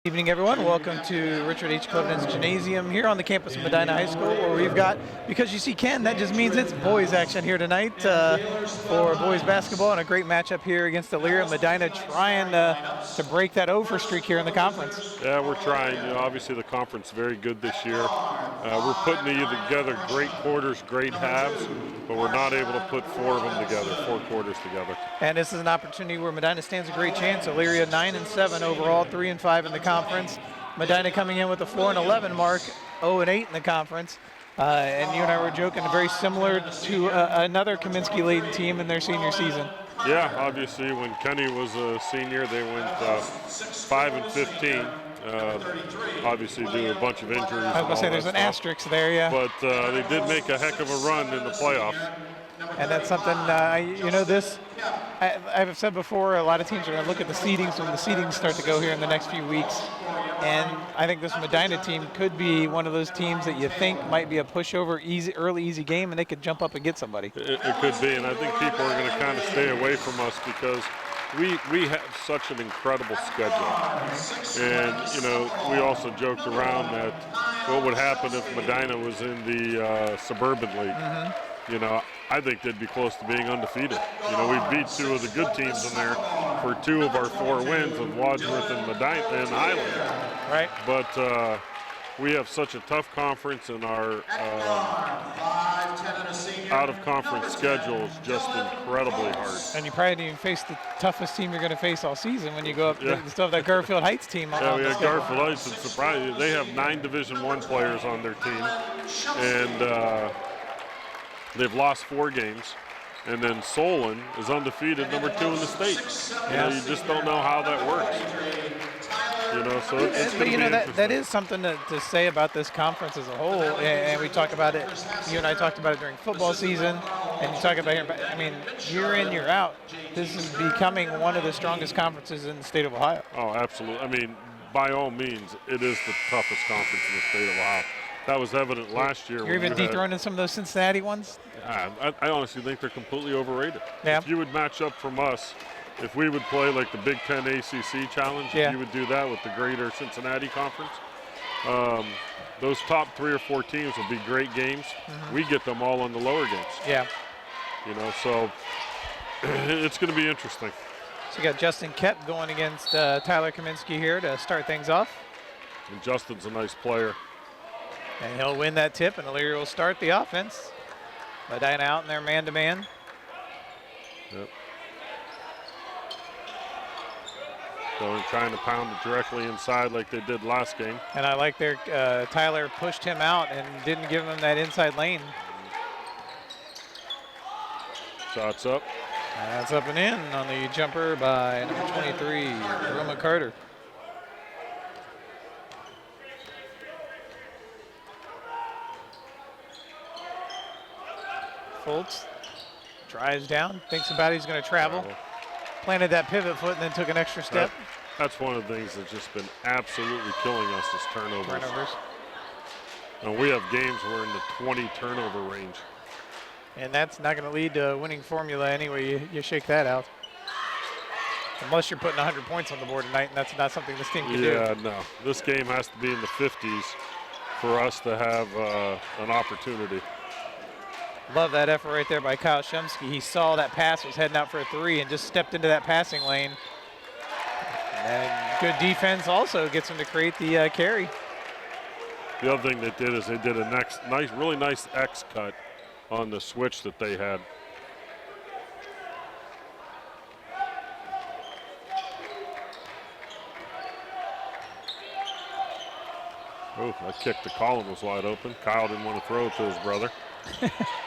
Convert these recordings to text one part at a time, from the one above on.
Evening, everyone. Welcome to Richard H. Covenant's Gymnasium here on the campus of Medina High School, where we've got, because you see Ken, that just means it's boys action here tonight for boys basketball, and a great matchup here against Elyria. Medina trying to break that over streak here in the conference. Yeah, we're trying. Obviously the conference is very good this year. We're putting together great quarters, great halves, but we're not able to put four quarters together. And this is an opportunity where Medina stands a great chance. Elyria 9-7 overall, 3-5 in the conference. Medina coming in with a 4-11 mark, 0-8 in the conference. And you and I were joking, very similar to another Kaminsky-laden team in their senior season. Yeah, obviously when Kenny was a senior, they went 5-15. Obviously due to a bunch of injuries. I was going to say there's an asterisk there, yeah. But they did make a heck of a run in the playoffs. And that's something, I've said before, a lot of teams are going to look at the seedings when the seedings start to go here in the next few weeks. And I think this Medina team could be one of those teams that you think might be a pushover, easy game, and they could jump up and get somebody. It could be, and I think people are going to kind of stay away from us because we have such an incredible schedule. And, we also joked around that what would happen if Medina was in the Suburban League. Mm-hmm. I think they'd be close to being undefeated. We beat two of the good teams in there for two of our four wins of Wadsworth and Medina and Highland. Right. But we have such a tough conference, and our out-of-conference schedule is just incredibly hard. And you probably didn't even face the toughest team you're going to face all season when you go up. Yeah. You still have that Garfield Heights team. Yeah, we have Garfield Heights. It's surprising. They have 9 Division I players on their team, and they've lost 4 games. And then Solon is undefeated, number 2 in the state. You just don't know how that works. So it's going to be interesting. That is something to say about this conference as a whole, and we talk about it. You and I talked about it during football season, and you talk about here. Year in, year out, this is becoming one of the strongest conferences in the state of Ohio. Oh, absolutely. By all means, it is the toughest conference in the state of Ohio. That was evident last year. You're even dethroning some of those Cincinnati ones? I honestly think they're completely overrated. Yeah. If you would match up from us, if we would play like the Big Ten ACC Challenge, you would do that with the greater Cincinnati Conference. Those top 3 or 4 teams will be great games. Mm-hmm. We get them all on the lower games. Yeah. So it's going to be interesting. So you got Justin Kett going against Tyler Kaminsky here to start things off. And Justin's a nice player. And he'll win that tip, and Elyria will start the offense. Medina out in their man-to-man. Yep. So they're trying to pound it directly inside like they did last game. And I like their Tyler pushed him out and didn't give him that inside lane. Shots up. That's up and in on the jumper by number 23, Roman Carter. Foltz drives down, thinks about it, he's going to travel. Planted that pivot foot and then took an extra step. That's one of the things that's just been absolutely killing us is turnovers. And we have games where in the 20 turnover range. And that's not going to lead to a winning formula anyway. You shake that out. Unless you're putting 100 points on the board tonight, and that's not something this team can do. Yeah, no. This game has to be in the 50s for us to have an opportunity. Love that effort right there by Kyle Shumsky. He saw that pass was heading out for a 3 and just stepped into that passing lane. And good defense also gets him to create the carry. The other thing they did is they did a really nice X cut on the switch that they had. Oh, that kick to Colin was wide open. Kyle didn't want to throw it to his brother.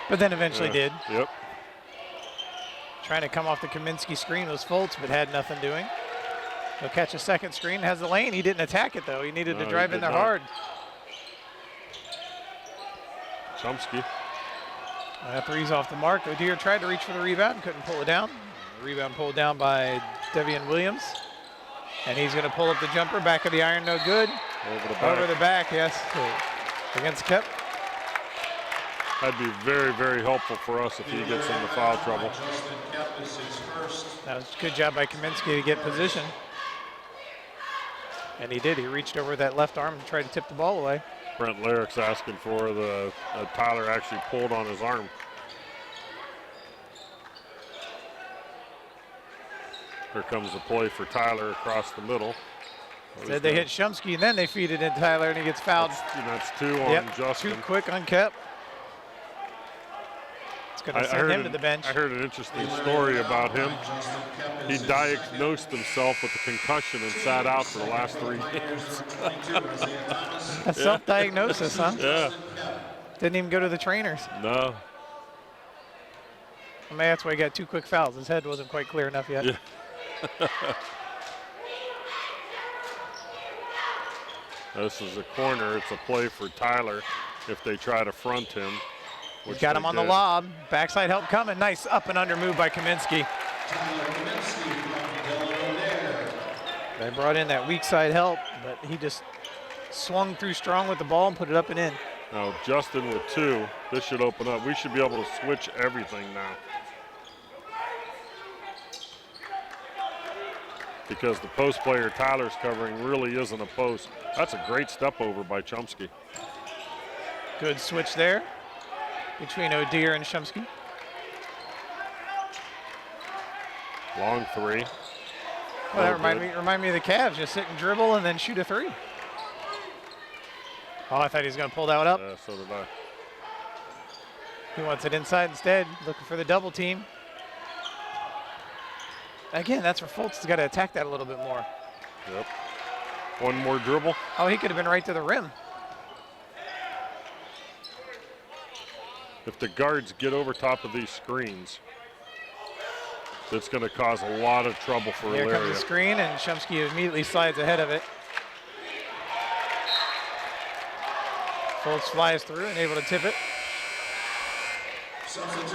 But then eventually did. Yep. Trying to come off the Kaminsky screen was Foltz, but had nothing doing. He'll catch a second screen, has the lane. He didn't attack it, though. He needed to drive in there hard. Chomsky. That 3's off the mark. O'Deer tried to reach for the rebound, couldn't pull it down. The rebound pulled down by Devian Williams. And he's going to pull up the jumper. Back of the iron, no good. Over the back, yes. Against Kep. That'd be very, very helpful for us if he gets into foul trouble. That was a good job by Kaminsky to get position. And he did. He reached over that left arm and tried to tip the ball away. Brent Larrick's asking for Tyler actually pulled on his arm. Here comes the play for Tyler across the middle. Said they hit Shumsky and then they feed it in Tyler and he gets fouled. That's two on Justin. Too quick, unkept. It's going to send him to the bench. I heard an interesting story about him. He diagnosed himself with a concussion and sat out for the last 3 games. That's self-diagnosis, huh? Yeah. Didn't even go to the trainers. No. I mean, that's why he got 2 quick fouls. His head wasn't quite clear enough yet. Yeah. This is a corner. It's a play for Tyler if they try to front him. He's got him on the lob. Backside help coming. Nice up and under move by Kaminsky. They brought in that weak side help, but he just swung through strong with the ball and put it up and in. Now Justin with 2. This should open up. We should be able to switch everything now. Because the post player Tyler's covering really isn't a post. That's a great step over by Chomsky. Good switch there between O'Dear and Shumsky. Long 3. Well, that remind me of the Cavs. Just sit and dribble and then shoot a 3. Oh, I thought he was going to pull that one up. Yeah, so did I. He wants it inside instead, looking for the double team. Again, that's where Fultz has got to attack that a little bit more. Yep. One more dribble. Oh, he could have been right to the rim. If the guards get over top of these screens, that's going to cause a lot of trouble for Elyria. Here comes the screen, and Shumsky immediately slides ahead of it. Fultz flies through and able to tip it.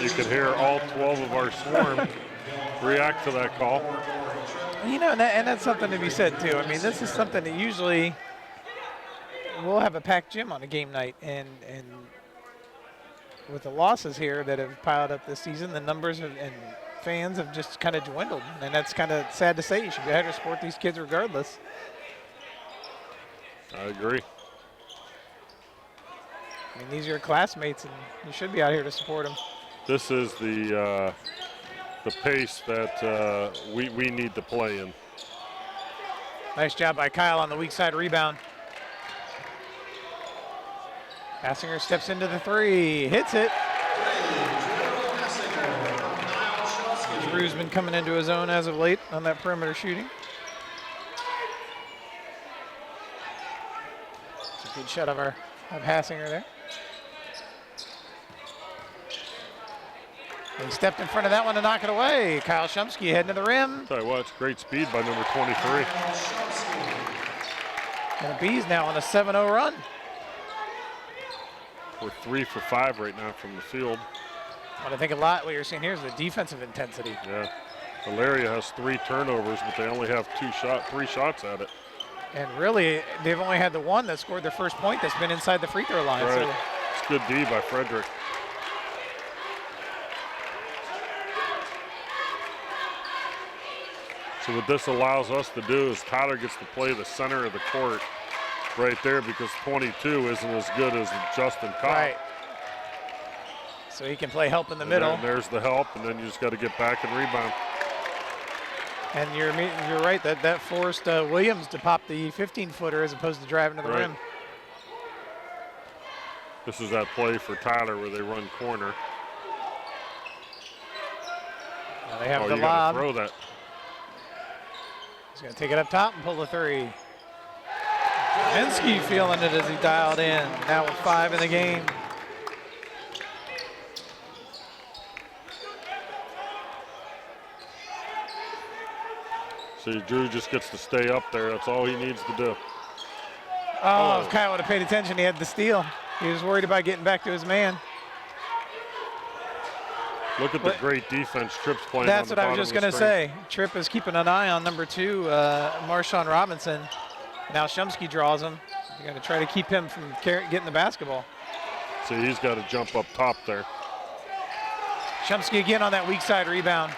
You can hear all 12 of our swarm react to that call. You know, and that's something to be said, too. I mean, this is something that usually we'll have a packed gym on a game night, and with the losses here that have piled up this season, the numbers and fans have just kind of dwindled, and that's kind of sad to say. You should be out here to support these kids regardless. I agree. I mean, these are your classmates, and you should be out here to support them. This is the pace that we need to play in. Nice job by Kyle on the weak side rebound. Hassinger steps into the 3, hits it. Drew's been coming into his own as of late on that perimeter shooting. It's a good shot of Hassinger there. He stepped in front of that one to knock it away. Kyle Shumsky heading to the rim. Tell you what, it's great speed by number 23. And the Bees now on a 7-0 run. We're 3 for 5 right now from the field. What I think a lot what you're seeing here is the defensive intensity. Yeah. Elyria has 3 turnovers, but they only have 3 shots at it. And really, they've only had the one that scored their first point that's been inside the free throw line. Right. So It's good D by Frederick. So what this allows us to do is Tyler gets to play the center of the court right there because 22 isn't as good as Justin Cobb. right. So he can play help in the middle. And there's the help, and then you just got to get back and rebound. And you're right, that forced Williams to pop the 15-footer as opposed to driving to the rim. This is that play for Tyler where they run corner. Now they have the you lob. gotta throw that. He's going to take it up top and pull the 3. Kaminsky feeling it as he dialed in. Now with 5 in the game. See, Drew just gets to stay up there. That's all he needs to do. Oh, if Kyle would have paid attention, he had the steal. He was worried about getting back to his man. Look at the great defense Tripp's playing. That's on what the I was just going to say. Tripp is keeping an eye on number 2, Marshawn Robinson. Now Shumsky draws him. You're going to try to keep him from getting the basketball. See, he's got to jump up top there. Shumsky again on that weak side rebound.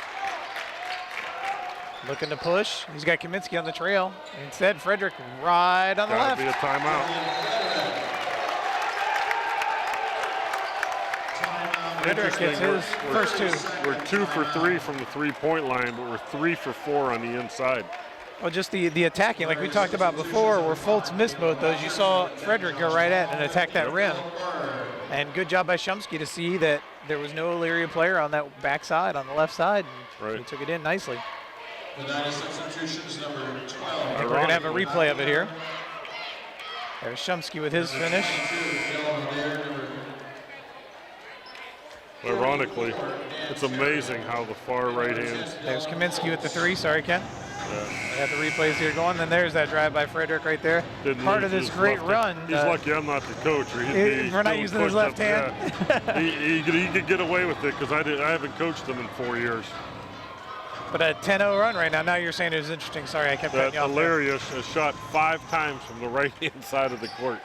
Looking to push. He's got Kaminsky on the trail. Instead, Frederick right on the Gotta left. be a timeout. Frederick gets his first two. We're 2 for 3 from the three-point line, but we're 3 for 4 on the inside. Well, just the attacking, like we talked about before, where Fultz missed both those. You saw Frederick go right at and attack that rim. And good job by Shumsky to see that there was no Elyria player on that backside, on the left side. And he took it in nicely. Substitutions number 12. I think we're going to have a replay of it here. There's Shumsky with his finish. Ironically, it's amazing how the far right hands. There's Kaminsky with the three. Sorry, Ken. We have the replays here going. Then there's that drive by Frederick right there. Part of this great run. He's lucky I'm not the coach. Or we're not using his left hand. Yeah. he could get away with it because I haven't coached him in 4 years. But a 10-0 run right now. Now you're saying it was interesting. Sorry, I kept cutting you off. Elyria has shot 5 times from the right-hand side of the court.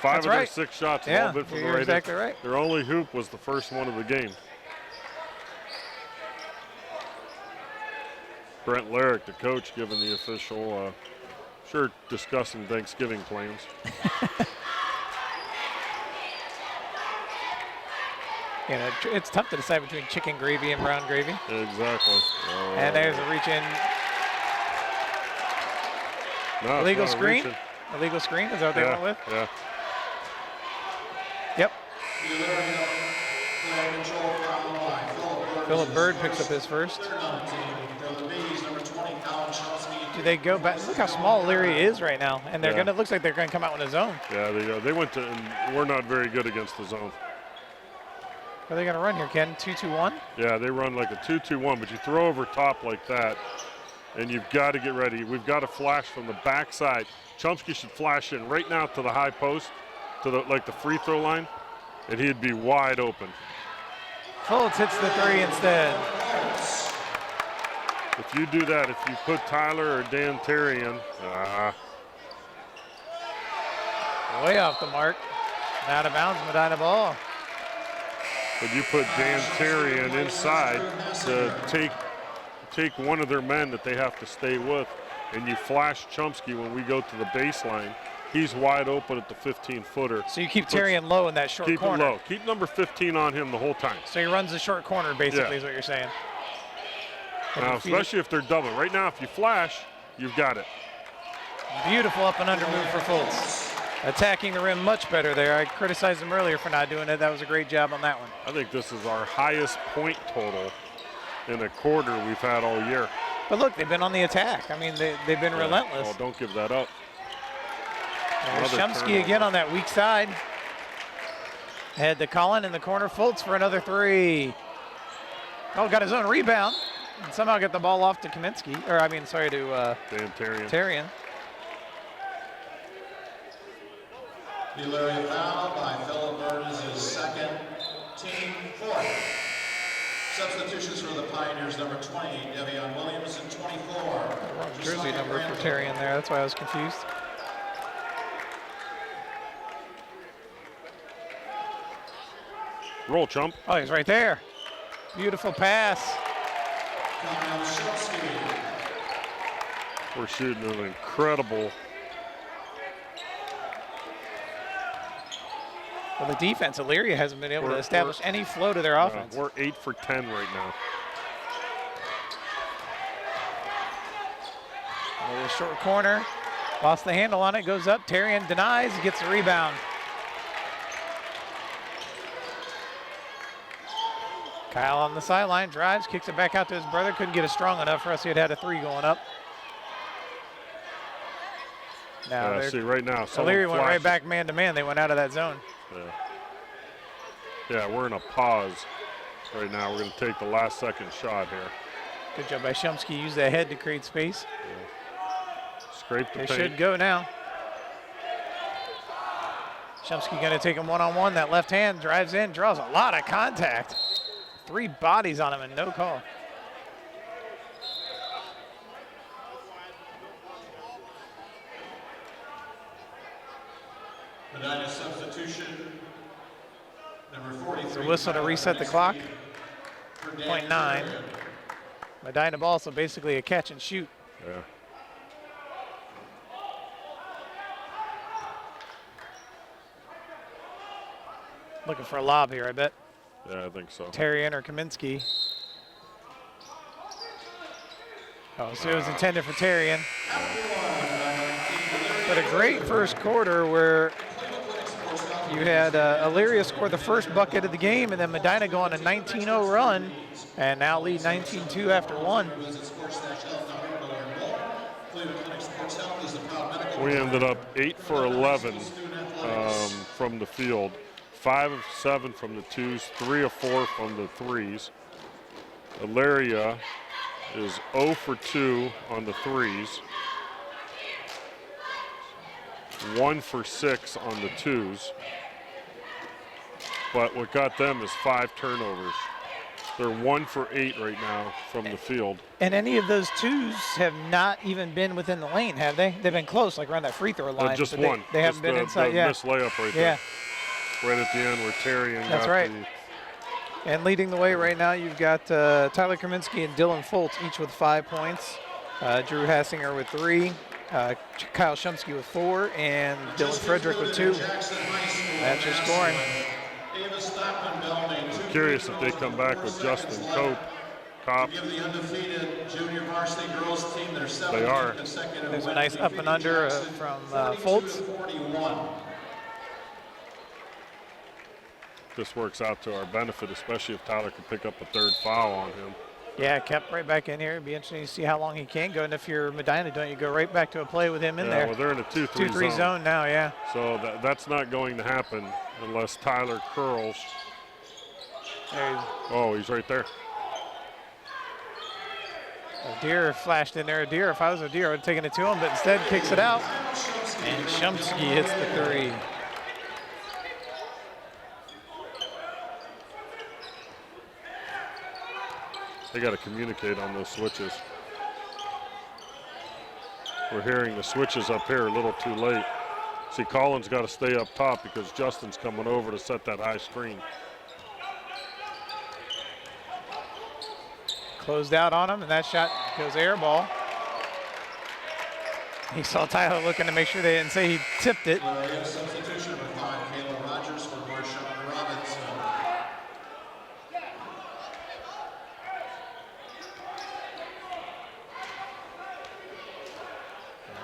5 of their 6 shots have all been from the right. Exactly right. Their only hoop was the first one of the game. Brent Larrick, the coach, giving the official, sure, discussing Thanksgiving plans. You know, it's tough to decide between chicken gravy and brown gravy. Exactly. And there's a reach in. No, illegal screen. Illegal screen. Is that what they went with? Yeah. Yep. Philip Bird picks up his first. Do they go back? Look how small Elyria is right now, and they're gonna. Looks like they're gonna come out in a zone. Yeah, they went to. And we're not very good against the zone. Are they gonna run here, Ken? 2-2-1? Yeah, they run like a 2-2-1, but you throw over top like that, and you've got to get ready. We've got to flash from the backside. Chomsky should flash in right now to the high post, to the free throw line, and he'd be wide open. Fultz hits the three instead. If you do that, if you put Tyler or Dan Terry in, way off the mark. Out of bounds, Medina ball. but you put Dan Terry in inside to take one of their men that they have to stay with, and you flash Chomsky when we go to the baseline. He's wide open at the 15-footer. So you keep Terry in low in that short corner. Keep it low. Keep number 15 on him the whole time. So he runs the short corner, basically, is what you're saying. Now, especially if they're double. Right now, if you flash, you've got it. Beautiful up and under move for Fultz. Attacking the rim much better there. I criticized him earlier for not doing it. That was a great job on that one. I think this is our highest point total in a quarter we've had all year. But look, they've been on the attack. I mean, they've been relentless. Oh, don't give that up. There's Shumsky again on that weak side. Head to Collin in the corner. Fultz for another three. Oh, got his own rebound. And somehow get the ball off to Kaminsky. Or, I mean, sorry, to Dan Tarian. Tarian. The Elyria foul by Philip Bird is his second, team fourth. Substitutions for the Pioneers, number 20, Devion Williams, and 24. Wrong jersey number for Tarian there. That's why I was confused. Roll, Chump. Oh, he's right there. Beautiful pass. We're shooting an incredible. Well, the defense, Elyria hasn't been able to establish any flow to their offense. We're 8 for 10 right now. The short corner, lost the handle on it, goes up. Tarian denies, gets the rebound. Kyle on the sideline, drives, kicks it back out to his brother. Couldn't get it strong enough for us. He had a three going up. Now, see, right now, Elyria went right back man to man. They went out of that zone. Yeah, we're in a pause right now. We're going to take the last second shot here. Good job by Shumsky. Use that head to create space. Scrape the paint. They should go now. Shumsky going to take him one-on-one. That left hand drives in, draws a lot of contact. 3 bodies on him and no call. Medina substitution, number 43. So whistle to reset the clock. 0.9. Medina ball, so basically a catch and shoot. Yeah. Looking for a lob here, I bet. Yeah, I think so. Tarian or Kaminsky. Oh, so it was intended for Tarian. But a great first quarter where you had Elyria score the first bucket of the game, and then Medina go on a 19-0 run, and now lead 19-2 after one. We ended up 8 for 11 from the field, 5 of 7 from the twos, 3 of 4 from the threes. Elyria is 0 for 2 on the threes, 1 for 6 on the twos. But what got them is 5 turnovers. They're 1 for 8 right now from the field. And any of those twos have not even been within the lane, have they? They've been close, like around that free throw line. Just one. They haven't been inside. The Yeah. missed layup right there. Right at the end where Tarian That's got right. the. And leading the way right now, you've got Tyler Kaminsky and Dylan Foltz, each with 5 points. Drew Hassinger with 3. Kyle Shumsky with 4, and Dylan Frederick with 2. That's your scoring. I'm curious if they come back with Justin Kopp. They are. There's a nice up and under from Foltz. This works out to our benefit, especially if Tyler can pick up a 3rd foul on him. Yeah, kept right back in here. It'd be interesting to see how long he can go. And if you're Medina, don't you go right back to a play with him in there? Well, they're in a 2-3 2-3 zone now, yeah. So that's not going to happen unless Tyler curls. Oh, he's right there. O'Dear flashed in there. O'Dear, if I was O'Dear, I would have taken it to him, but instead kicks it out. And Shumsky hits the 3. They got to communicate on those switches. We're hearing the switches up here a little too late. See, Collins got to stay up top because Justin's coming over to set that high screen. Closed out on him, and that shot goes air ball. He saw Tyler looking to make sure they didn't say he tipped it. Substitution with 5, Caleb Rogers for Marshawn Robinson.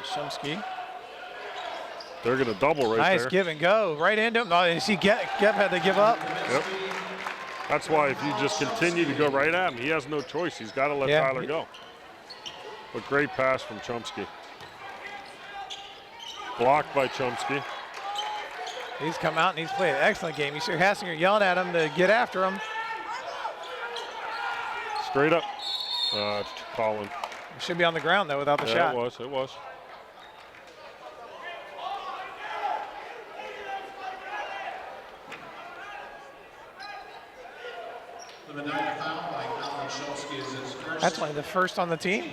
Shumsky. They're going to double right there. Nice give and go. Right into him. Oh, you see, Gep had to give up. Yep. That's why if you just continue to go right at him, he has no choice. He's got to let Tyler go. But great pass from Chomsky. Blocked by Chomsky. He's come out and he's played an excellent game. You see Hassinger yelling at him to get after him. Straight up. Colin. He should be on the ground, though, without the shot. It was. That's only the first on the team.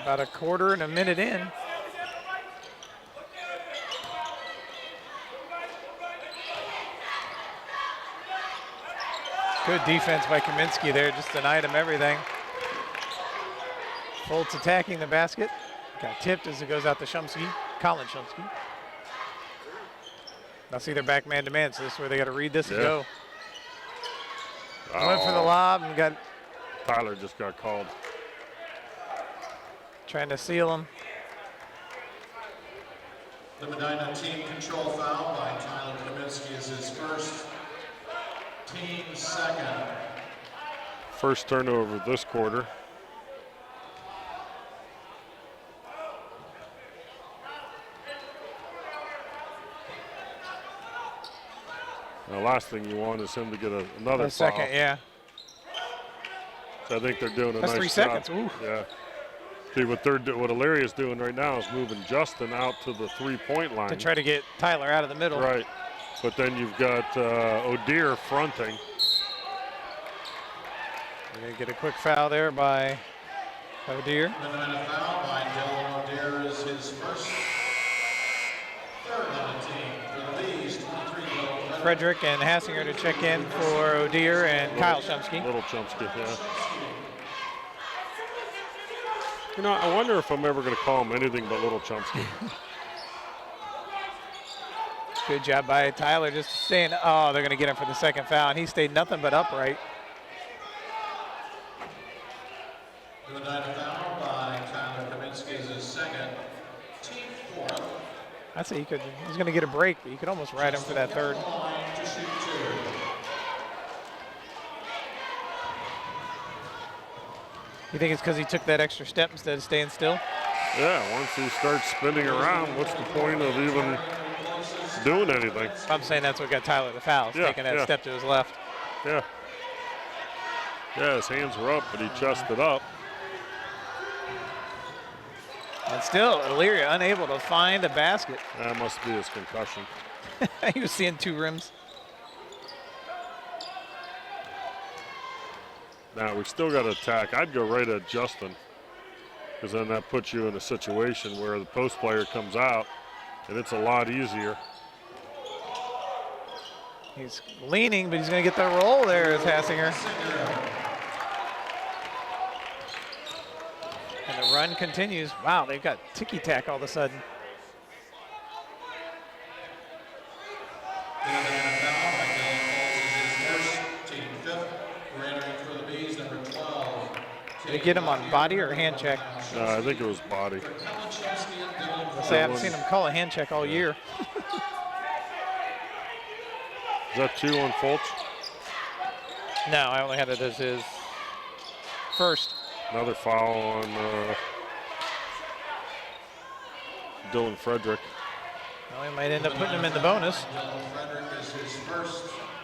About a quarter and a minute in. Good defense by Kaminsky there, just denied him everything. Foltz attacking the basket. Got tipped as it goes out to Shumsky, Colin Shumsky. Now see, they're back man-to-man, so this is where they got to read this and go. Went for the lob and got... Tyler just got called. Trying to seal him. The Medina team control foul by Tyler Kaminsky is his first, team second. First turnover this quarter. The last thing you want is him to get another second, foul. yeah. So I think they're doing a That's nice 3 job. seconds. Ooh. Yeah. See, what Elyria's doing right now is moving Justin out to the 3-point line. To try to get Tyler out of the middle. Right. But then you've got O'Dear fronting. We're going to get a quick foul there by O'Dear. Medina foul by Dylan O'Dear is his first, third on the team for the Lees, 23 goals. Frederick and Hassinger to check in for O'Dear and Kyle Shumsky. Little Chomsky, yeah. You know, I wonder if I'm ever going to call him anything but Little Chomsky. Good job by Tyler just saying, oh, they're going to get him for the second foul, and he stayed nothing but upright. The Medina foul by Tyler Kaminsky is his second, team fourth. I'd say he's going to get a break, but you could almost ride him for that third. To shoot 2. You think it's because he took that extra step instead of staying still? Yeah, once he starts spinning around, what's the point of even doing anything? I'm saying that's what got Tyler the foul, taking that step to his left. Yeah. Yeah, his hands were up, but he chested up. And still, Elyria unable to find a basket. That must be his concussion. He was seeing 2 rims. Now, we still got to attack. I'd go right at Justin, because then that puts you in a situation where the post player comes out, and it's a lot easier. He's leaning, but he's going to get the roll there as Hassinger. And the run continues. Wow, they've got ticky-tack all of a sudden. Did they get him on body or hand check? I think it was body. I haven't seen him call a hand check all year. Is that 2 on Fultz? No, I only had it as his first. Another foul on Dylan Frederick. Well, we might end up putting him in the bonus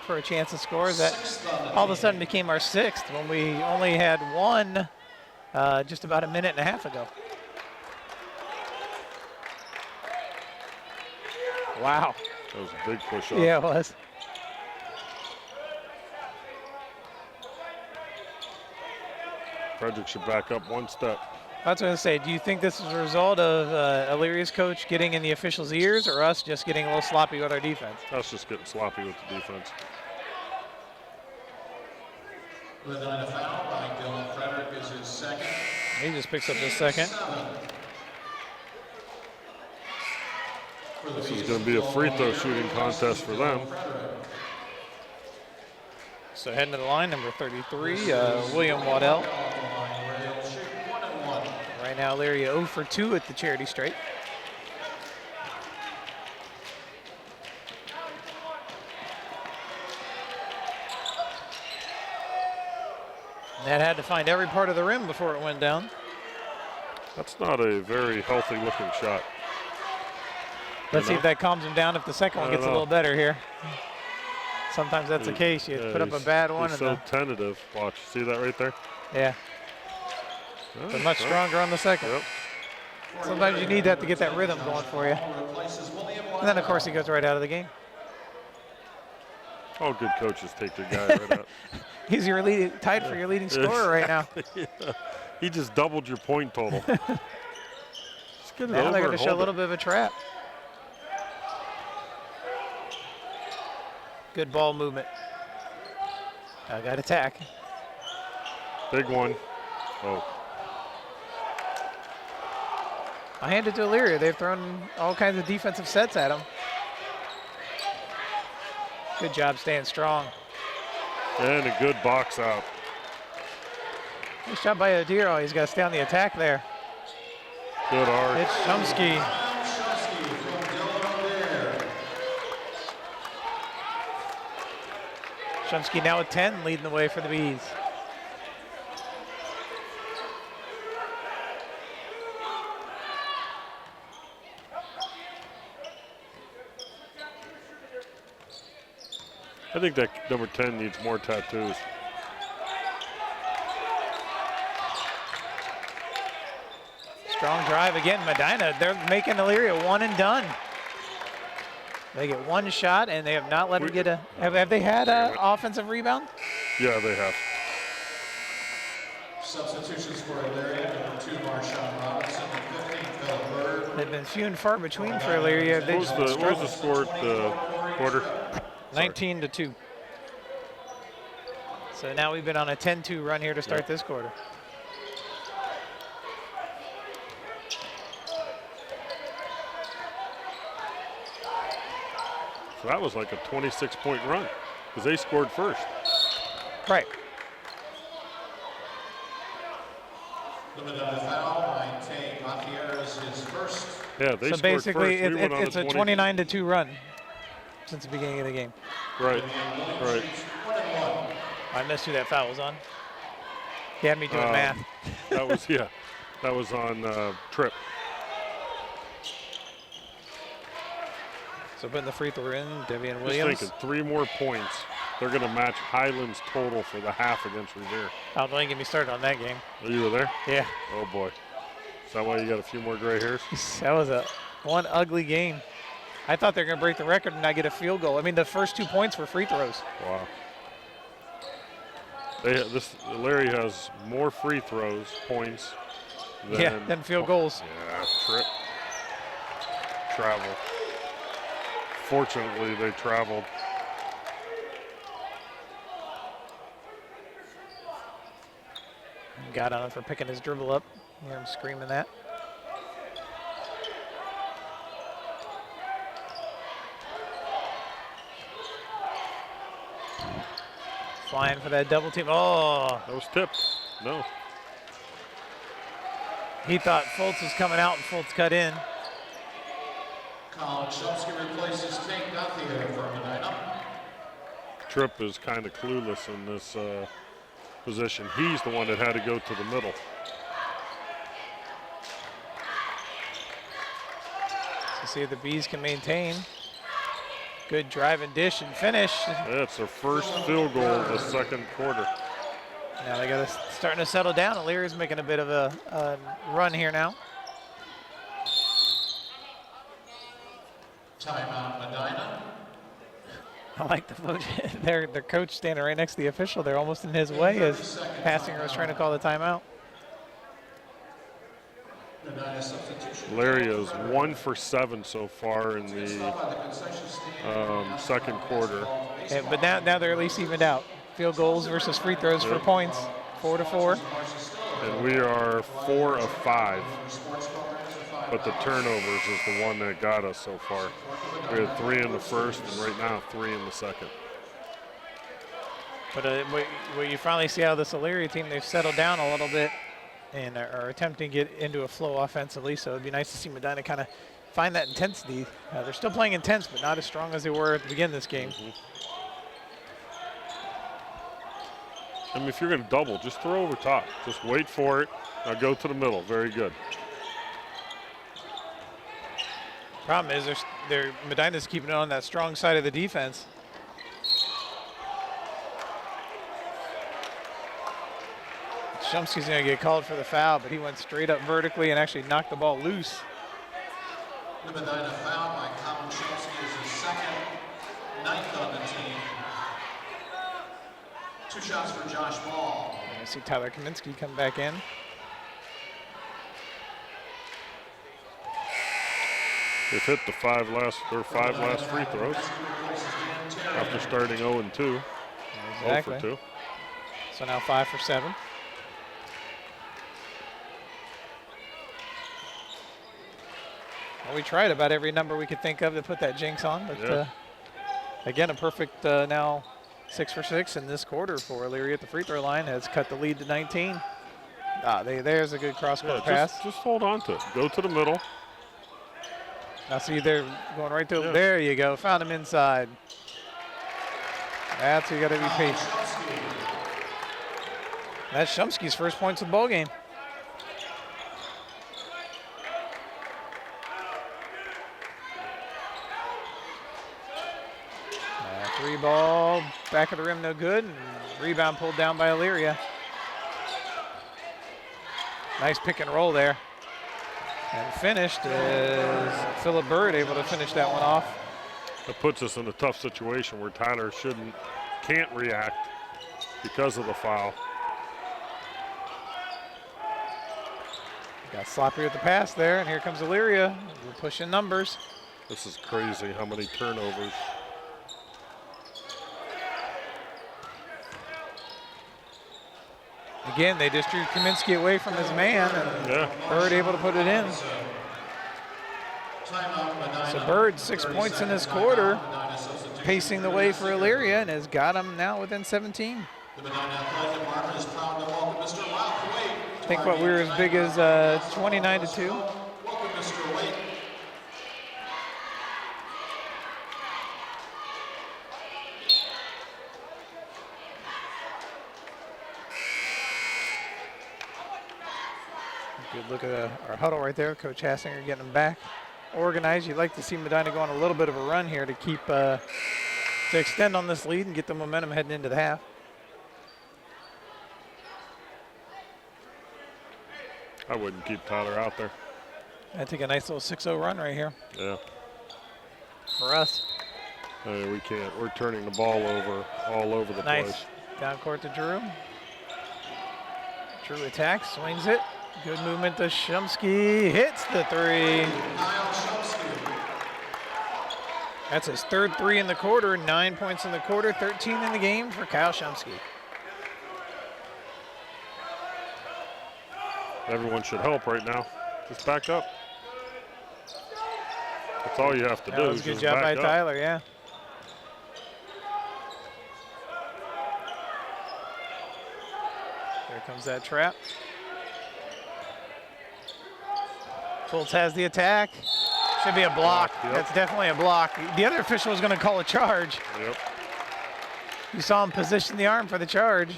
for a chance to score. That all of a sudden became our 6th when we only had one just about a minute and a half ago. Wow. That was a big push-up. Yeah, it was. Frederick should back up 1 step. That's what I was going to say. Do you think this is a result of Elyria's coach getting in the officials' ears, or us just getting a little sloppy with our defense? Us just getting sloppy with the defense. The foul by Dylan Frederick is his second. He just picks up his second. This is going to be a free throw shooting contest for them. So heading to the line, number 33, William Waddell. Right now, Elyria 0 for 2 at the charity stripe. And that had to find every part of the rim before it went down. That's not a very healthy looking shot. Let's see if that calms him down if the second one gets a little better here. Sometimes that's the case. You put up a bad one. He's so tentative. Watch, see that right there? Yeah. But much stronger on the second. Yep. Sometimes you need that to get that rhythm going for you. And then, of course, he goes right out of the game. All good coaches take their guy right out. He's your tied for your leading scorer right now. Yeah. He just doubled your point total. Just get it Now over they're going and to show a hold little it. bit of a trap. Good ball movement. Got attack. Big one. Oh. I hand it to Elyria. They've thrown all kinds of defensive sets at him. Good job staying strong. And a good box out. Nice job by Adiro. He's got to stay on the attack there. Good arc. It's Chomsky. Chomsky now with 10, leading the way for the Bees. I think that number 10 needs more tattoos. Strong drive again, Medina. They're making Elyria one and done. They get one shot, and they have not let her get a. Have they had an offensive rebound? Yeah, they have. Substitutions for Elyria, number 2, Marshawn Robinson, and 15, Philip Bird. They've been few and far between for Elyria. What was the score at the quarter? 19-2. So now we've been on a 10-2 run here to start this quarter. So that was like a 26-point run because they scored first. Right. The Medina foul by Tay Gutierrez, his first. Yeah, they So scored basically, first. We went on it's a 29-2 run since the beginning of the game. Right, right. I missed who that foul was on. He had me doing math. That was on Tripp. So putting the free throw in, Devian Just Williams. thinking 3 more points. They're going to match Highland's total for the half against Revere. Oh, don't get me started on that game. Oh, you were there? Yeah. Oh, boy. Is that why you got a few more gray hairs? That was one ugly game. I thought they were going to break the record and not get a field goal. I mean, the first 2 points were free throws. Wow. Elyria has more free throws, points, than field goals. Yeah, Tripp. Travel. Fortunately, they traveled. Got on him for picking his dribble up. Hear him screaming that. Flying for that double team. Oh, That was tipped. No. he thought Fultz was coming out and Fultz cut in. Colin Shumsky replaces Tay Gutierrez for Medina. Tripp is kind of clueless in this position. He's the one that had to go to the middle. So see if the Bees can maintain. Good drive and dish and finish. That's their first field goal of the second quarter. Now they got starting to settle down. Elyria's making a bit of a run here now. Timeout Medina. I like their coach standing right next to the official. They're almost in his way as Passinger was trying to call the timeout. Medina substitution. Elyria is 1 for 7 so far in the second quarter. Yeah, but now they're at least evened out. Field goals versus free throws for points, 4-4. And we are 4 of 5. But the turnovers is the one that got us so far. We had 3 in the first, and right now 3 in the second. But what you finally see out of this Elyria team, they've settled down a little bit and are attempting to get into a flow offensively. So it'd be nice to see Medina kind of find that intensity. They're still playing intense, but not as strong as they were at the beginning of this game. I mean, if you're going to double, just throw over top. Just wait for it. Now go to the middle. Very good. Problem is, Medina's keeping it on that strong side of the defense. Shumsky's going to get called for the foul, but he went straight up vertically and actually knocked the ball loose. The Medina foul by Colin Shumsky is his second, 9th on the team. 2 shots for Josh Ball. I see Tyler Kaminsky come back in. They've hit the 5 last free throws after starting 0-2. Exactly. 0 for 2. So now 5 for 7. Well, we tried about every number we could think of to put that jinx on, but again, a perfect now 6 for 6 in this quarter for Elyria at the free throw line. Has cut the lead to 19. There's a good cross-court pass. Just hold on to it. Go to the middle. Now see, they're going right through. Yeah. There you go. Found him inside. That's who you got to be patient. That's Shumsky's first points of the ball game. Three ball, back of the rim, no good. And rebound pulled down by Elyria. Nice pick and roll there. And finished is Philip Bird able to finish that one off. That puts us in a tough situation where Tyler can't react because of the foul. Got sloppy with the pass there, and here comes Elyria. We're pushing numbers. This is crazy how many turnovers. Again, they just drew Kaminsky away from his man, and Bird able to put it in. So Bird 6 points in this quarter. pacing the way for Elyria and has got them now within 17. The Medina Athletic Department is proud to welcome Mr. Ralph Wade. I think what we were as big as 29-2. Welcome, Mr. Wade. Good look at our huddle right there. Coach Hassinger getting them back organized. You'd like to see Medina go on a little bit of a run here to keep to extend on this lead and get the momentum heading into the half. I wouldn't keep Tyler out there. I take a nice little 6-0 run right here. Yeah. For us. We can't. We're turning the ball over all over the Nice. place. Down court to Drew. Drew attacks, swings it. Good movement to Shumsky. Hits the three. That's his third three in the quarter. 9 points in the quarter, 13 in the game for Kyle Shumsky. Everyone should help right now. Just back up. That's all you have to That do. was Is a good just job back by up. Tyler, yeah. There comes that trap. Fultz has the attack. Should be a block. Yep. That's definitely a block. The other official was going to call a charge. Yep. You saw him position the arm for the charge.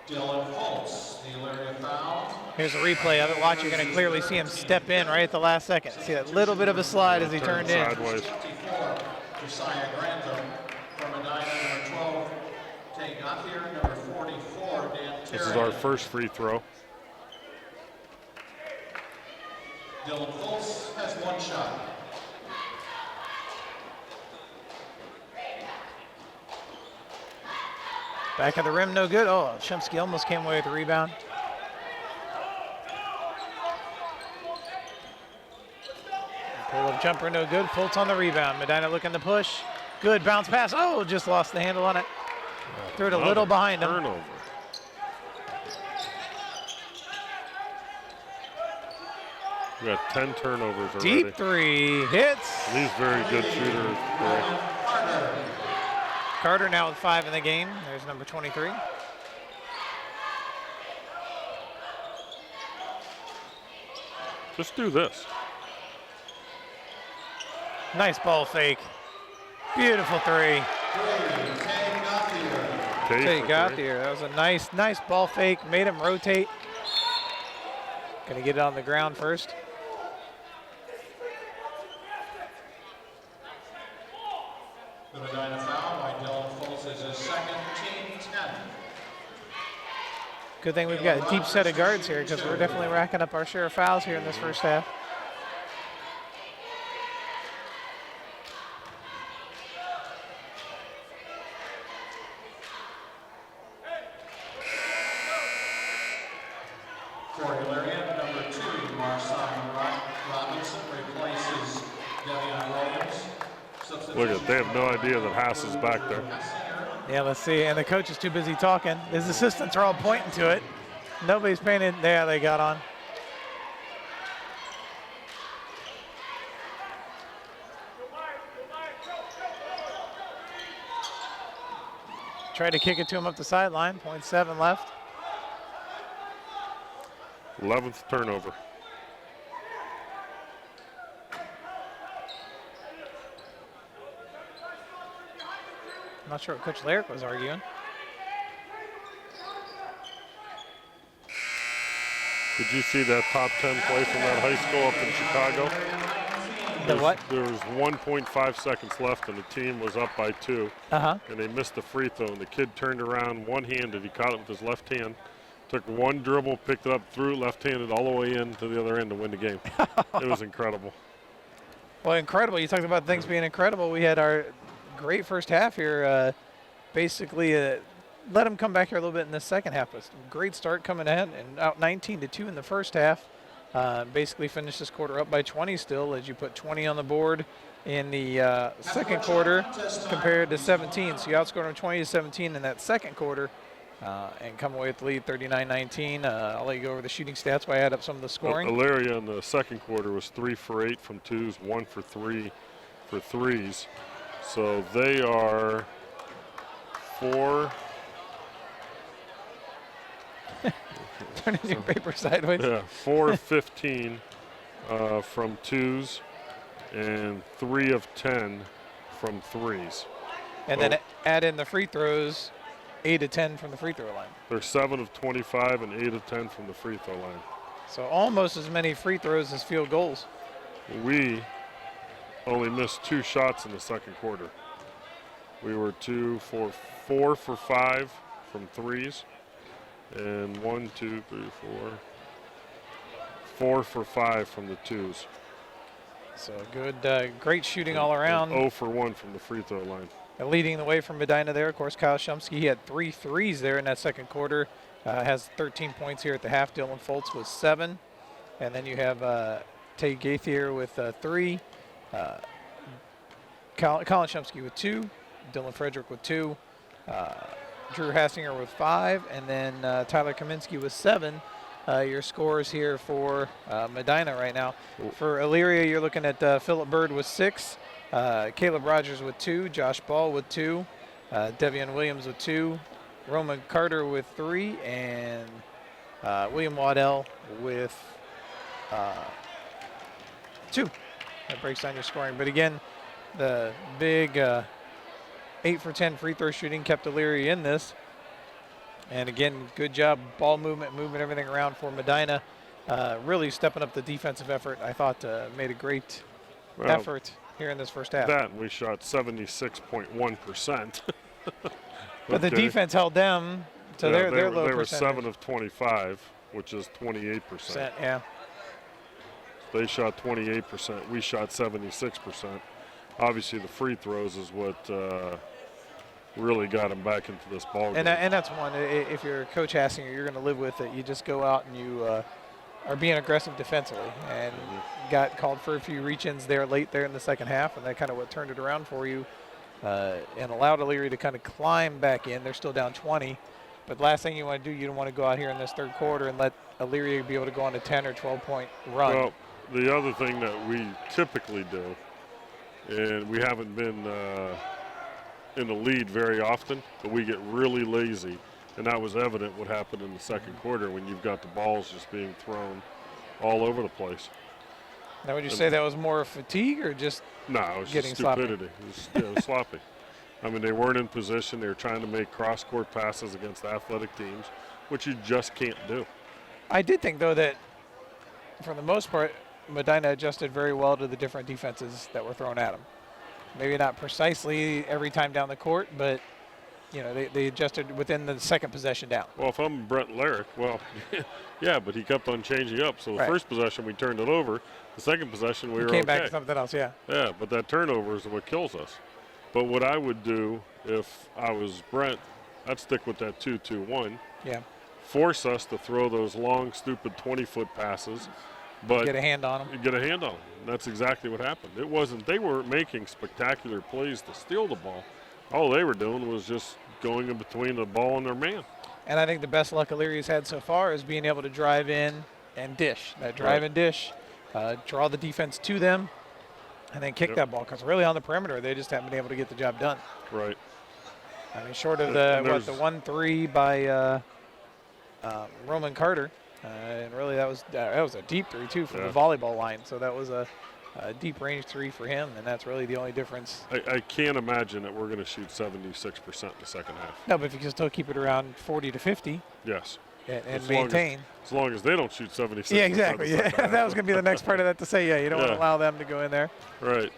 Dylan Fultz, the Elyria foul. Here's a replay of it. Watch, you're going to clearly see him step in right at the last second. See that little bit of a slide as he turned in. Sideways. 54, Josiah Grantham. From Medina, number 12, Tay Gauthier. Number 44, Dan Terry. This is our first free throw. Dylan Fultz has one shot. Back of the rim, no good. Oh, Shumsky almost came away with the rebound. Pull-up jumper, no good. Fultz on the rebound. Medina looking to push. Good bounce pass. Oh, just lost the handle on it. Threw it a little behind him. Turnover. We got 10 turnovers already. Deep three hits. And he's very good shooter. Carter now with 5 in the game. There's number 23. Just do this. Nice ball fake. Beautiful three. Tay Gauthier. That was a nice ball fake. Made him rotate. Gonna get it on the ground first. The Medina foul by Dylan Fultz is his second, team 10. Good thing we've got a deep set of guards here because we're definitely racking up our share of fouls here in this first half. For Elyria, number 2, Marshawn Robinson replaces Devion Williams. Look at, they have no idea that Haas is back there. Yeah, let's see. And the coach is too busy talking. His assistants are all pointing to it. Nobody's paying it. There, they got on. Tried to kick it to him up the sideline. 0.7 left. 11th turnover. I'm not sure what Coach Lyric was arguing. Did you see that top 10 play from that high school up in Chicago? The what? There was 1.5 seconds left and the team was up by 2. Uh-huh. And they missed the free throw and the kid turned around one-handed. He caught it with his left hand, took one dribble, picked it up, threw it left-handed all the way in to the other end to win the game. It was incredible. Well, incredible. You talked about things being incredible. We had our great first half here. Basically, let them come back here a little bit in the second half. But great start coming ahead and out 19-2 in the first half. Basically finished this quarter up by 20 still as you put 20 on the board in the second quarter compared to 17. So you outscored them 20-17 in that second quarter and come away with the lead 39-19. I'll let you go over the shooting stats while I add up some of the scoring. Elyria in the second quarter was 3 for 8 from twos, 1 for 3 for threes. So they are 4. Turning your paper sideways. Yeah, 4-15 from twos and 3 of 10 from threes. And then add in the free throws, 8 of 10 from the free throw line. They're 7 of 25 and 8 of 10 from the free throw line. So almost as many free throws as field goals. We only missed 2 shots in the second quarter. We were 4 for 5 from threes, and 4 for 5 from the twos. So good, great shooting all around. 0 for 1 from the free throw line. Leading the way from Medina there, of course, Kyle Shumsky. He had 3 threes there in that second quarter. Has 13 points here at the half. Dylan Foltz with 7. And then you have Tay Gaithier with 3. Colin Shumsky with 2. Dylan Frederick with 2. Drew Hassinger with 5. And then Tyler Kaminsky with 7. Your scores here for Medina right now. For Elyria, you're looking at Philip Bird with 6. Caleb Rogers with 2, Josh Ball with 2, Devian Williams with 2, Roman Carter with 3, and William Waddell with 2. That breaks down your scoring. But again, the big 8 for 10 free throw shooting kept Elyria in this. And again, good job, ball movement, moving everything around for Medina. Really stepping up the defensive effort. I thought made a great effort here in this first half. That we shot 76.1%. But the defense held them to their low They were percentage. 7 of 25, which is 28%. Yeah. They shot 28%. We shot 76%. Obviously, the free throws is what really got them back into this ball game. And that's one. If you're Coach Hassinger, you're going to live with it. You just go out and you are being aggressive defensively, and got called for a few reach-ins there late there in the second half, and that kind of what turned it around for you and allowed Elyria to kind of climb back in. They're still down 20, but last thing you want to do, you don't want to go out here in this third quarter and let Elyria be able to go on a 10 or 12-point run. Well, the other thing that we typically do, and we haven't been in the lead very often, but we get really lazy, and that was evident what happened in the second quarter when you've got the balls just being thrown all over the place. Now, would you say that was more fatigue or just No, it was getting just stupidity. It was sloppy. I mean, they weren't in position. They were trying to make cross-court passes against athletic teams, which you just can't do. I did think, though, that for the most part, Medina adjusted very well to the different defenses that were thrown at them. Maybe not precisely every time down the court, but you know, they adjusted within the second possession down. Well, if I'm Brent Larrick, well, yeah, but he kept on changing up. So the first possession, we turned it over. The second possession, we were came okay. back to something else, yeah. Yeah, but that turnover is what kills us. But what I would do if I was Brent, I'd stick with that 2-2-1. Yeah. Force us to throw those long, stupid 20-foot passes. But get a hand on them. Get a hand on them. That's exactly what happened. It wasn't, they weren't making spectacular plays to steal the ball. All they were doing was just going in between the ball and their man. And I think the best luck Elyria's had so far is being able to drive in and dish. That drive and dish, draw the defense to them, and then kick that ball. Because really on the perimeter, they just haven't been able to get the job done. Right. I mean, short of the 1-3 by Roman Carter. And really that was a deep 3 too from the volleyball line. So that was a deep range 3 for him, and that's really the only difference. I can't imagine that we're going to shoot 76% in the second half. No, but if you can still keep it around 40 to 50. Yes. And maintain. As long as they don't shoot 76%. Yeah, exactly. Yeah, that was going to be the next part of that to say. Yeah, you don't want to allow them to go in there. Right.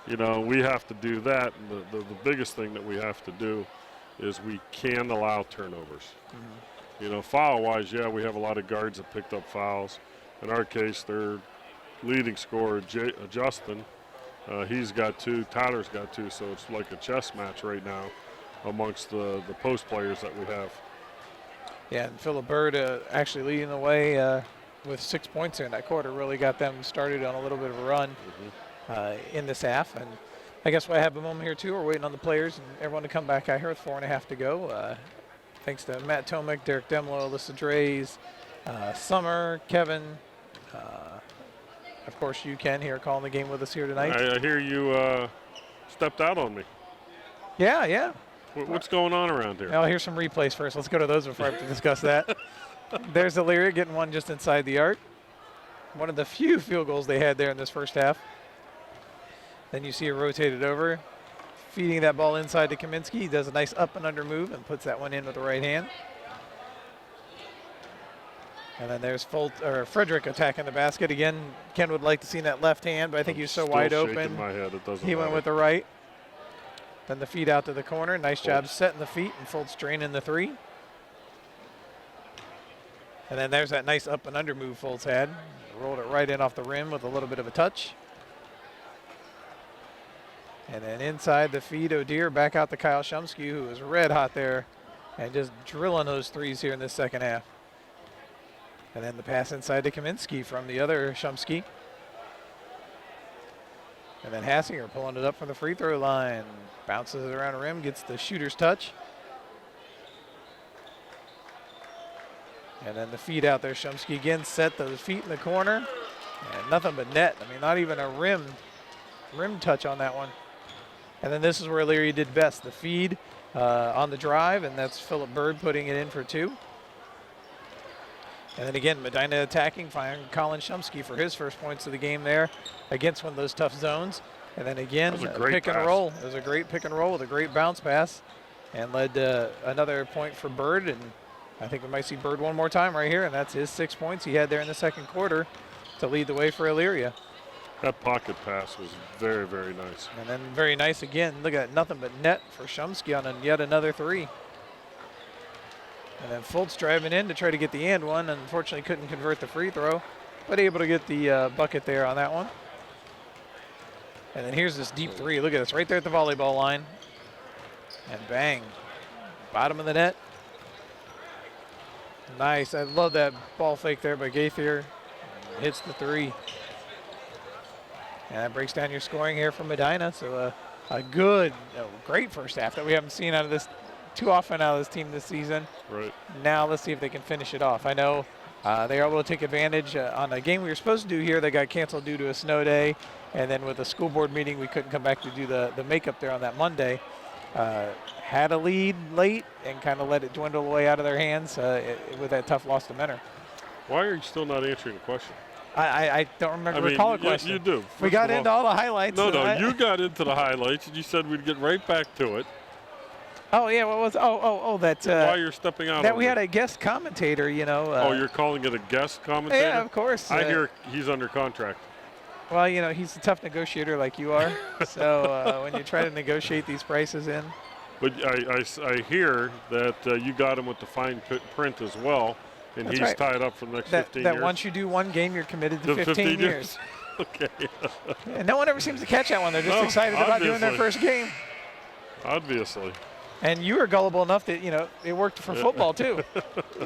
You know, we have to do that. And the biggest thing that we have to do is we can allow turnovers. Mm-hmm. You know, foul-wise, yeah, we have a lot of guards that picked up fouls. In our case, their leading scorer, Justin, he's got 2. Tyler's got 2, so it's like a chess match right now amongst the post players that we have. Yeah, and Philip Bird actually leading the way with 6 points in that quarter. Really got them started on a little bit of a run in this half. And I guess I have a moment here, too. We're waiting on the players and everyone to come back out here with 4.5 to go. Thanks to Matt Tomick, Derek Demlo, Alyssa Drays, Summer, Kevin, of course, you, Ken, here calling the game with us here tonight. I hear you stepped out on me. Yeah. What's going on around here? Well, here's some replays first. Let's go to those before I have to discuss that. There's Elyria getting one just inside the arc. One of the few field goals they had there in this first half. Then you see it rotated over, feeding that ball inside to Kaminsky. He does a nice up and under move and puts that one in with the right hand. And then there's Frederick attacking the basket. Again, Ken would like to see that left hand, but I think he was so wide open. My head. It doesn't he went matter. with the right. Then the feed out to the corner. Nice job setting the feet, and Fultz draining the three. And then there's that nice up and under move Fultz had. Rolled it right in off the rim with a little bit of a touch. And then inside the feed, O'Dear back out to Kyle Shumsky, who was red hot there and just drilling those threes here in this second half. And then the pass inside to Kaminsky from the other Shumsky. And then Hassinger pulling it up from the free throw line. Bounces it around the rim, gets the shooter's touch. And then the feed out there. Shumsky again set those feet in the corner. And nothing but net. I mean, not even a rim touch on that one. And then this is where Elyria did best. The feed on the drive, and that's Philip Bird putting it in for two. And then again, Medina attacking, finding Colin Shumsky for his first points of the game there against one of those tough zones. And then again, pick and roll. It was a great pick and roll with a great bounce pass and led to another point for Bird. And I think we might see Bird one more time right here, and that's his 6 points he had there in the second quarter to lead the way for Elyria. That pocket pass was very, very nice. And then very nice again. Look at that, nothing but net for Shumsky on yet another three. And then Fultz driving in to try to get the and one. Unfortunately, couldn't convert the free throw, but able to get the bucket there on that one. And then here's this deep three. Look at this, right there at the volleyball line. And bang, bottom of the net. Nice, I love that ball fake there by Gaither. Hits the three. And that breaks down your scoring here from Medina. So a great first half that we haven't seen out of this too often out of this team this season. Right. Now let's see if they can finish it off. I know they are able to take advantage on a game we were supposed to do here that got canceled due to a snow day. And then with the school board meeting, we couldn't come back to do the makeup there on that Monday. Had a lead late and kind of let it dwindle away out of their hands with that tough loss to Menor. Why are you still not answering the question? I don't recall a question. You do. We got into all the highlights. No, you got into the highlights, and you said we'd get right back to it. Oh, yeah, what was that? Why you're stepping out that we had a guest commentator, you know. you're calling it a guest commentator? Yeah, of course. I hear he's under contract. Well, you know, he's a tough negotiator like you are. So when you try to negotiate these prices in. But I hear that you got him with the fine print as well, and That's he's right. tied up for the next 15 years. That once you do one game, you're committed to 15 years. Okay. And no one ever seems to catch that one. They're just excited about doing their first game. Obviously. And you were gullible enough that, you know, it worked for football too.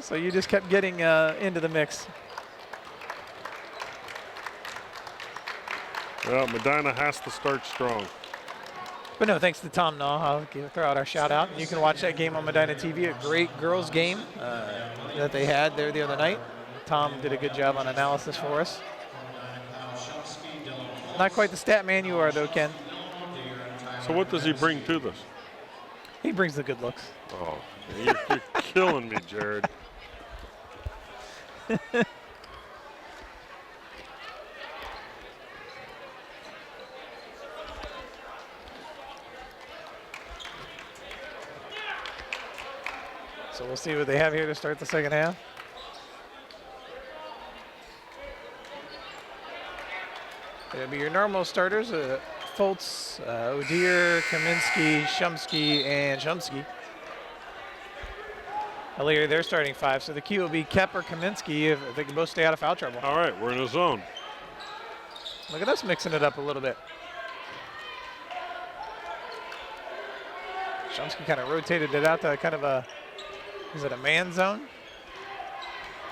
So you just kept getting into the mix. Well, Medina has to start strong. But no, thanks to Tom Naw. I'll throw out our shout out. And you can watch that game on Medina TV, a great girls game that they had there the other night. Tom did a good job on analysis for us. Not quite the stat man you are though, Ken. So what does he bring to this? He brings the good looks. Oh, you're killing me, Jared. So we'll see what they have here to start the second half. It'll be your normal starters, Fultz, O'Dear, Kaminsky, Shumsky, and Shumsky. Elyria, they're starting five, so the key will be Kep or Kaminsky if they can both stay out of foul trouble. All right, we're in a zone. Look at us mixing it up a little bit. Shumsky kind of rotated it out to kind of a, is it a man zone?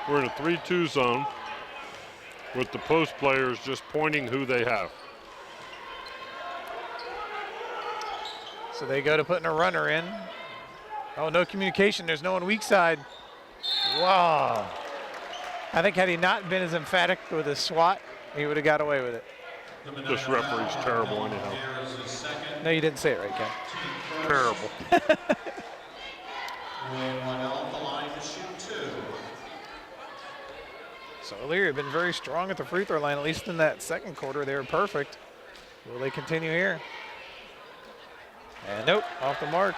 We're in a 3-2 zone with the post players just pointing who they have. So they go to putting a runner in. Oh, no communication. There's no one weak side. Wow. I think had he not been as emphatic with his swat he would have got away with it. This referee's terrible anyhow. No, you didn't say it right, Ken. Terrible. So Elyria have been very strong at the free throw line, at least in that second quarter. They were perfect. Will they continue here? And nope, off the mark.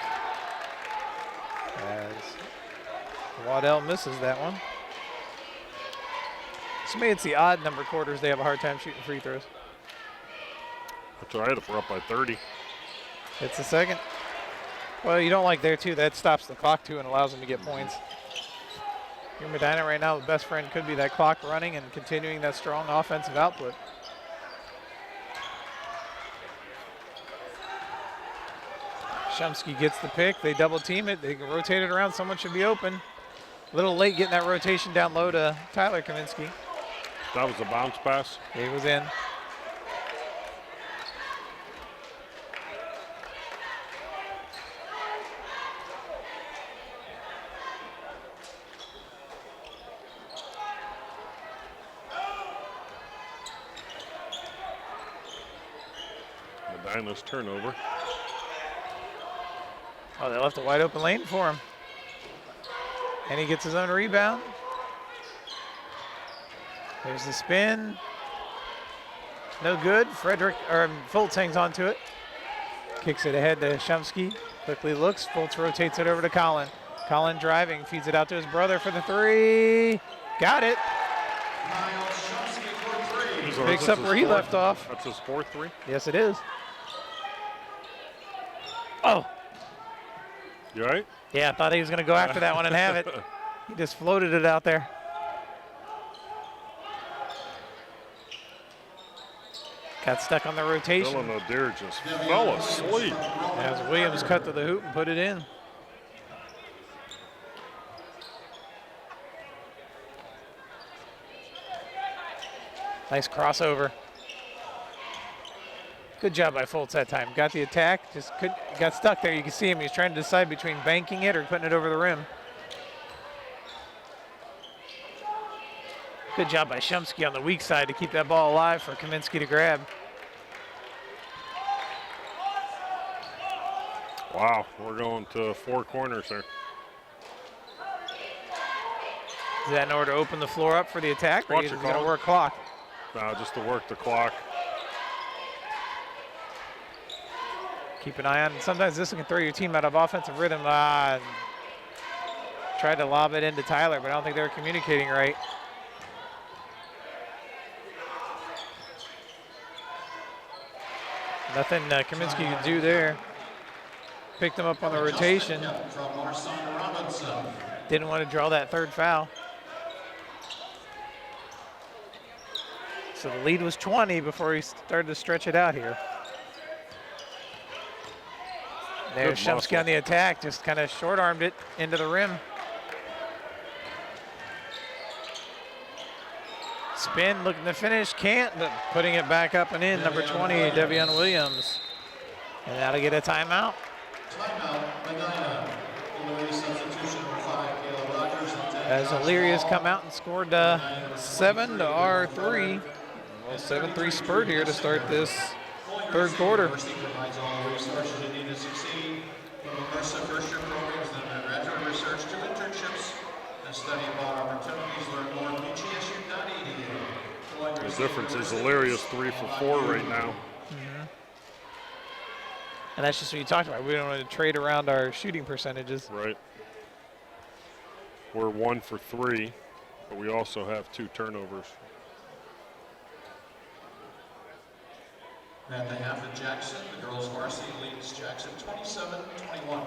As Waddell misses that one. To me, it's the odd number quarters they have a hard time shooting free throws. That's all right if we're up by 30. It's the second. Well, you don't like there too. That stops the clock too and allows them to get points. Here Medina right now, the best friend could be that clock running and continuing that strong offensive output. Shumsky gets the pick. They double team it. They can rotate it around. Someone should be open. A little late getting that rotation down low to Tyler Kaminsky. That was a bounce pass. He was in. Medina's turnover. Oh, they left a wide open lane for him. And he gets his own rebound. There's the spin. No good. Fultz hangs on to it. Kicks it ahead to Shumsky. Quickly looks. Fultz rotates it over to Colin. Colin driving, feeds it out to his brother for the three. Got it. Picks up where he left off. That's his fourth three? Yes, it is. Oh. You all right? Yeah, I thought he was going to go after that one and have it. He just floated it out there. Got stuck on the rotation. Dylan O'Dare just fell asleep. As Williams cut to the hoop and put it in. Nice crossover. Good job by Fultz that time. Got the attack, just got stuck there. You can see him. He's trying to decide between banking it or putting it over the rim. Good job by Shumsky on the weak side to keep that ball alive for Kaminsky to grab. Wow, we're going to four corners here. Is that in order to open the floor up for the attack, or Watch is it, he going to Colin. work clock? No, just to work the clock. Keep an eye on. Sometimes this can throw your team out of offensive rhythm. Tried to lob it into Tyler, but I don't think they were communicating right. Nothing Kaminsky could do there. Picked him up on the rotation. Didn't want to draw that third foul. So the lead was 20 before he started to stretch it out here. There's Shumsky on the attack, just kind of short-armed it into the rim. Spin, looking to finish, can't, but putting it back up and in. Number 20, Devion Williams. And that'll get a timeout. As Elyria's come out and scored 7 to our 3. Well, 7-3 spurt here to start this third quarter. The difference is Elyria's 3 for 4 right now. And that's just what you talked about. We don't want to trade around our shooting percentages. Right. We're 1 for 3, but we also have 2 turnovers. At the half of Jackson, the girls varsity leads Jackson 27-21.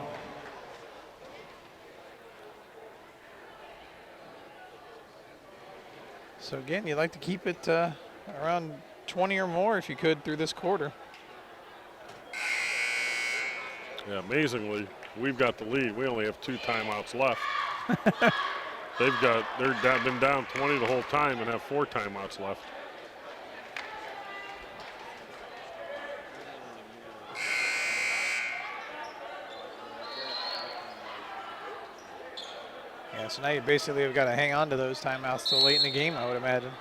So again, you'd like to keep it around 20 or more if you could through this quarter. Yeah, amazingly, we've got the lead. We only have 2 timeouts left. They've been down 20 the whole time and have 4 timeouts left. Yeah, so now you basically have got to hang on to those timeouts till late in the game, I would imagine.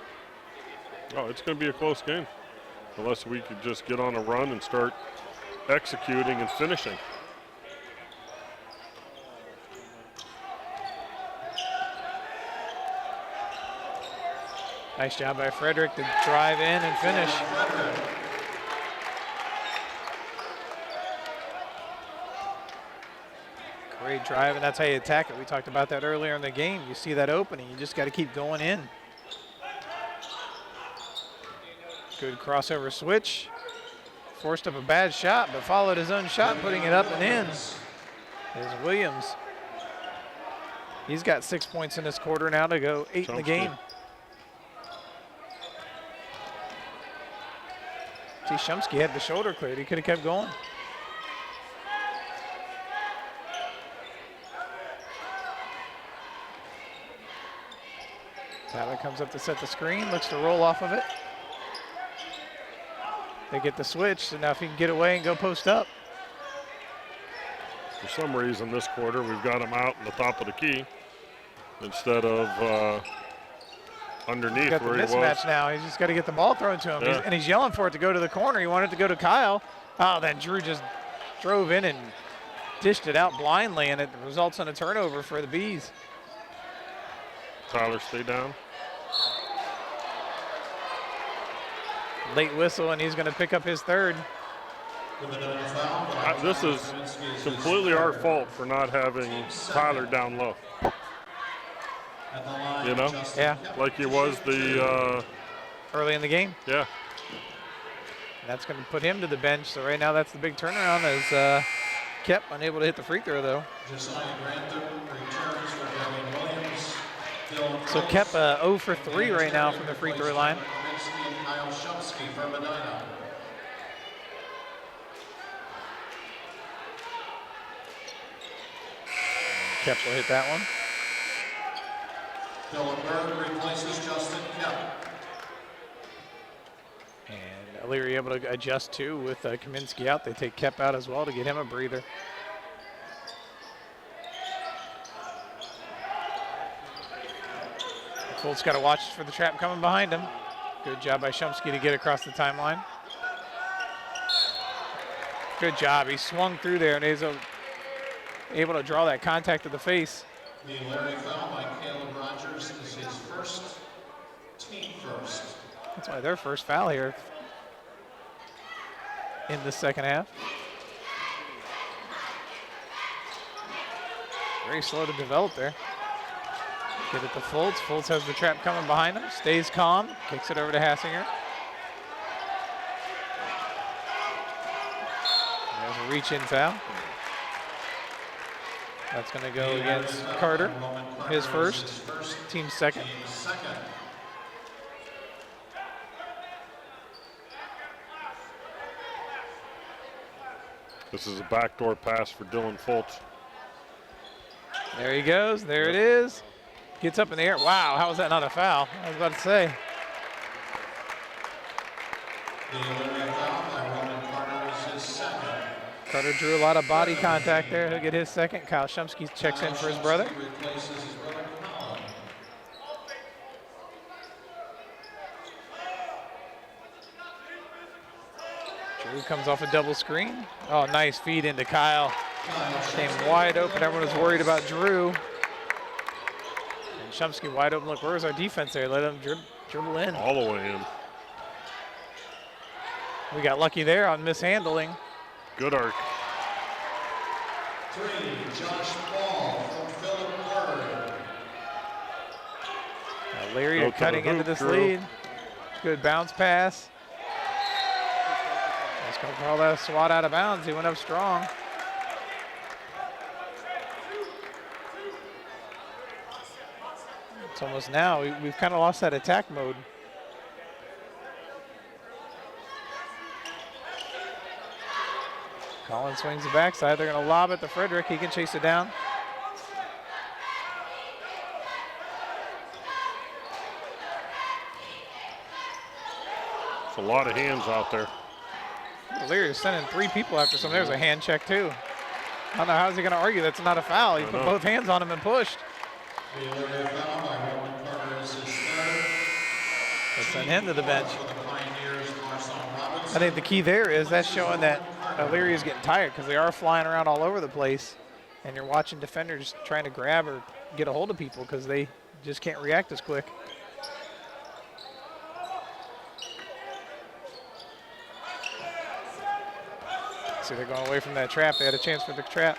Oh, it's going to be a close game unless we could just get on a run and start executing and finishing. Nice job by Frederick to drive in and finish. Great drive, and that's how you attack it. We talked about that earlier in the game. You see that opening, you just got to keep going in. Good crossover switch. Forced up a bad shot, but followed his own shot, putting it up and in. Is Williams. He's got 6 points in this quarter now to go 8 in the game. See, Shumsky had the shoulder cleared. He could have kept going. Tyler comes up to set the screen, looks to roll off of it. They get the switch, so now if he can get away and go post up. For some reason this quarter we've got him out in the top of the key instead of underneath got where the he mismatch was. now. He's just got to get the ball thrown to him. Yeah. And he's yelling for it to go to the corner. He wanted it to go to Kyle. Oh, then Drew just drove in and dished it out blindly, and it results in a turnover for the Bees. Tyler, stay down. Late whistle, and he's going to pick up his third. This is completely our fault for not having Tyler down low. You know? Yeah. Like he was the, Early in the game. yeah. And that's going to put him to the bench. So right now that's the big turnaround as Kep unable to hit the free throw, though. So Kep 0 for 3 right now from the free throw line. Kep will hit that one. Phillip replaces Justin Kemp. And Elyria able to adjust too with Kaminsky out. They take Kep out as well to get him a breather. Fultz got to watch for the trap coming behind him. Good job by Shumsky to get across the timeline. Good job. He swung through there and is able to draw that contact to the face. The Elyria foul by Caleb Rogers is his first, team first. That's why their first foul here in the second half. Very slow to develop there. Get it to Fultz. Fultz has the trap coming behind him. Stays calm. Kicks it over to Hassinger. There's a reach-in foul. That's going to go against Carter. His first. Team second. This is a backdoor pass for Dylan Fultz. There he goes. There it is. Gets up in the air. Wow, how is that not a foul? I was about to say. The Elyria foul by Roman Carter is his second. Carter drew a lot of body contact there. He'll get his second. Kyle Shumsky checks in for his brother. Replaces his brother Colin. Drew comes off a double screen. Oh, nice feed into Kyle. Came wide open. Everyone was worried about Drew. And Shumsky wide open. Look, where's our defense there? Let him dribble in. All the way in. We got lucky there on mishandling. Good arc. 3, Josh Ball from Phillip Bird. Elyria Go to cutting the into hoop, this Drew. lead. Good bounce pass. Let's go call that swat out of bounds. He went up strong. It's almost now. We've kind of lost that attack mode. Collins swings the backside. They're going to lob it to Frederick. He can chase it down. It's a lot of hands out there. Elyria's sending 3 people after some. There's a hand check too. I don't know, how's he going to argue that's not a foul? He put both hands on him and pushed. The Elyria foul by Roman Carter is his third. Let's send him to the bench. I think the key there is that's showing that Elyria is getting tired because they are flying around all over the place, and you're watching defenders trying to grab or get a hold of people because they just can't react as quick. See, they're going away from that trap. They had a chance for the trap.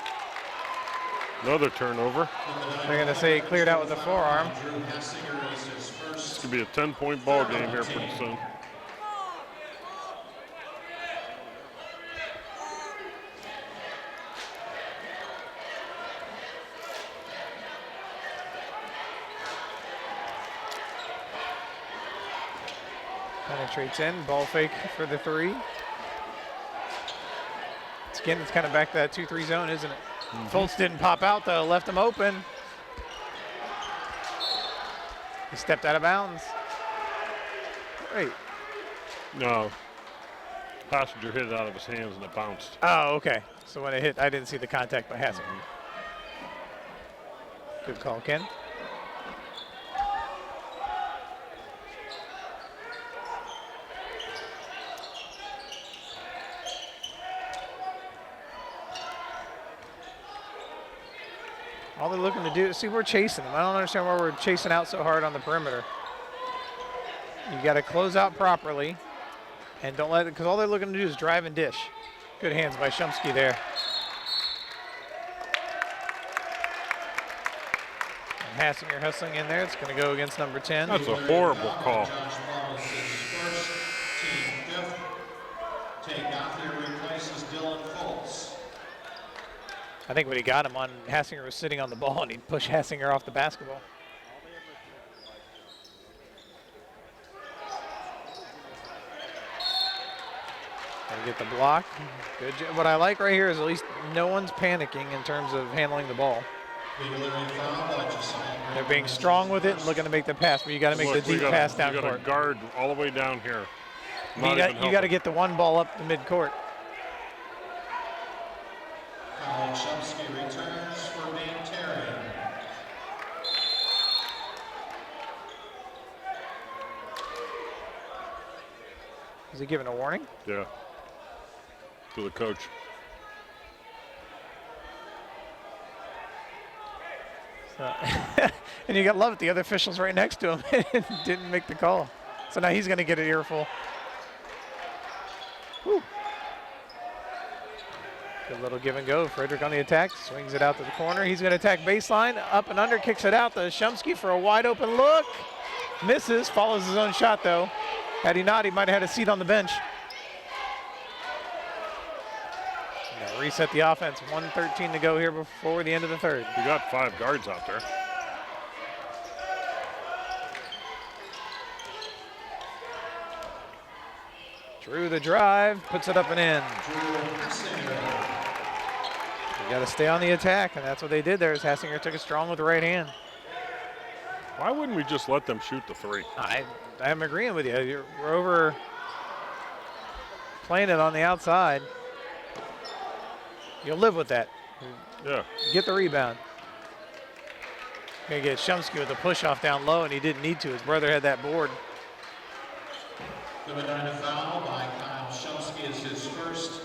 Another turnover. They're going to say cleared out with the forearm. This could be a 10-point ball game here pretty soon. Penetrates in, ball fake for the three. Again, it's kind of back to that 2-3 zone, isn't it? Fultz didn't pop out though, left him open. He stepped out of bounds. Wait. No. Passenger hit it out of his hands and it bounced. Oh, okay. So when it hit, I didn't see the contact by Hassinger. Good call, Ken. All they're looking to do, see, we're chasing them. I don't understand why we're chasing out so hard on the perimeter. You got to close out properly and don't let it, because all they're looking to do is drive and dish. Good hands by Shumsky there. And Hassinger hustling in there. It's going to go against number 10. That's a horrible call. I think when he got him on, Hassinger was sitting on the ball and he pushed Hassinger off the basketball. Gotta get the block. Good job. What I like right here is at least no one's panicking in terms of handling the ball. They're being strong with it and looking to make the pass, but you got to make the deep pass down court. You got to guard all the way down here. You got to get the one ball up the midcourt. Shumsky returns for Tarian. Is he giving a warning? Yeah. To the coach. So and you got to love it. The other official's right next to him and didn't make the call. So now he's going to get an earful. Whew. Good little give and go. Frederick on the attack, swings it out to the corner. He's going to attack baseline, up and under, kicks it out to Shumsky for a wide open look. Misses, follows his own shot though. Had he not, he might have had a seat on the bench. Reset the offense. 1:13 to go here before the end of the third. You got 5 guards out there. Drew the drive, puts it up and in. You got to stay on the attack, and that's what they did there. As Hassinger took it strong with the right hand. Why wouldn't we just let them shoot the 3? I'm agreeing with you. We're over playing it on the outside. You'll live with that. Yeah. Get the rebound. Gonna get Shumsky with a push off down low, and he didn't need to. His brother had that board. Number 9 foul by Kyle Shumsky is his first,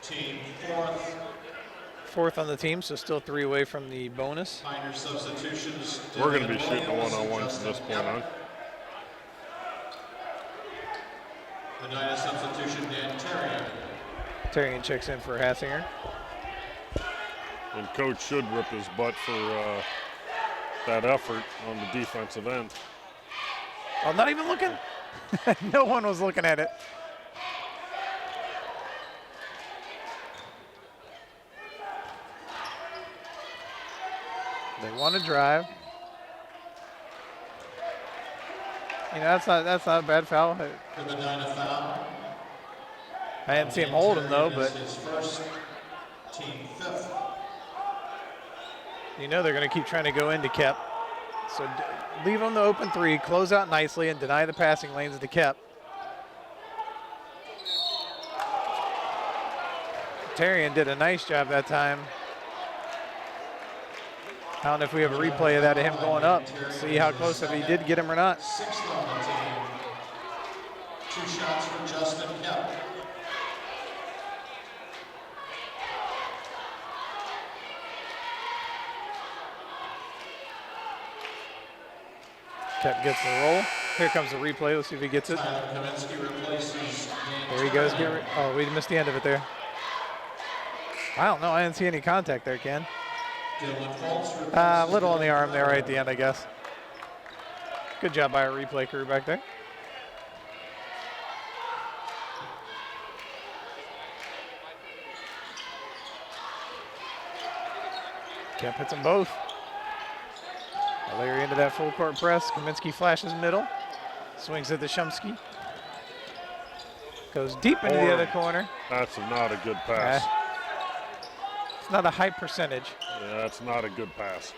team 4th. 4th on the team, so still 3 away from the bonus. Minor substitutions. We're going to be shooting one-on-ones from this point on. The 9 substitution, Tarian. Tarian checks in for Hassinger. And coach should rip his butt for that effort on the defensive end. Oh, not even looking? No one was looking at it. They want to drive. You know, that's not a bad foul. Number 9 foul. I didn't see him hold him though, but his first, team 5th. You know they're going to keep trying to go into Kep. So leave them the open 3, close out nicely, and deny the passing lanes to Kep. Tarian did a nice job that time. I don't know if we have a replay of that of him going up. See how close if he did get him or not. 6th on the team, 2 shots for Justin Kemp. Kemp gets the roll. Here comes the replay. Let's see if he gets it. Tyler Kaminsky replaces There he goes. Oh, we missed the end of it there. I don't know. I didn't see any contact there, Ken. Dylan Foltz replaces A little on the arm there right at the end, I guess. Good job by our replay crew back there. Kemp hits them both. Elyria into that full court press. Kaminsky flashes middle. Swings at the Shumsky. Goes deep into the other corner. That's not a good pass. It's not a high percentage. Yeah, that's not a good pass.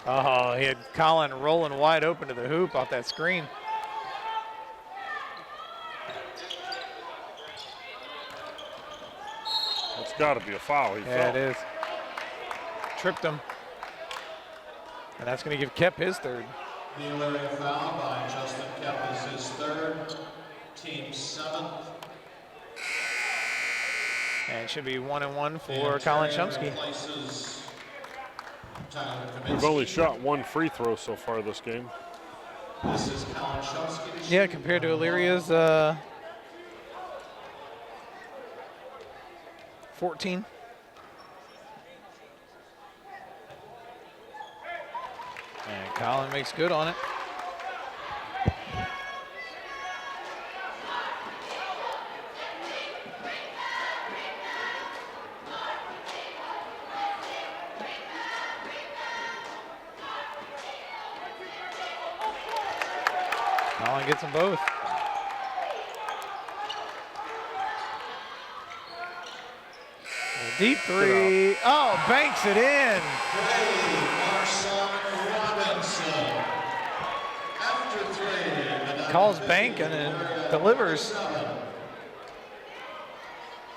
Oh, he had Colin rolling wide open to the hoop off that screen. It's got to be a foul. He Yeah, fell. it is. Tripped him. And that's going to give Kep his third. The Elyria foul by Justin Kemp is his third, team 7th. And it should be 1-1 for Colin Shumsky. We've only shot 1 free throw so far this game. This is Colin Shumsky. Yeah, compared to Illyria's 14. And Colin makes good on it. Colin gets them both. A deep three. Oh, banks it in. Calls banking and delivers.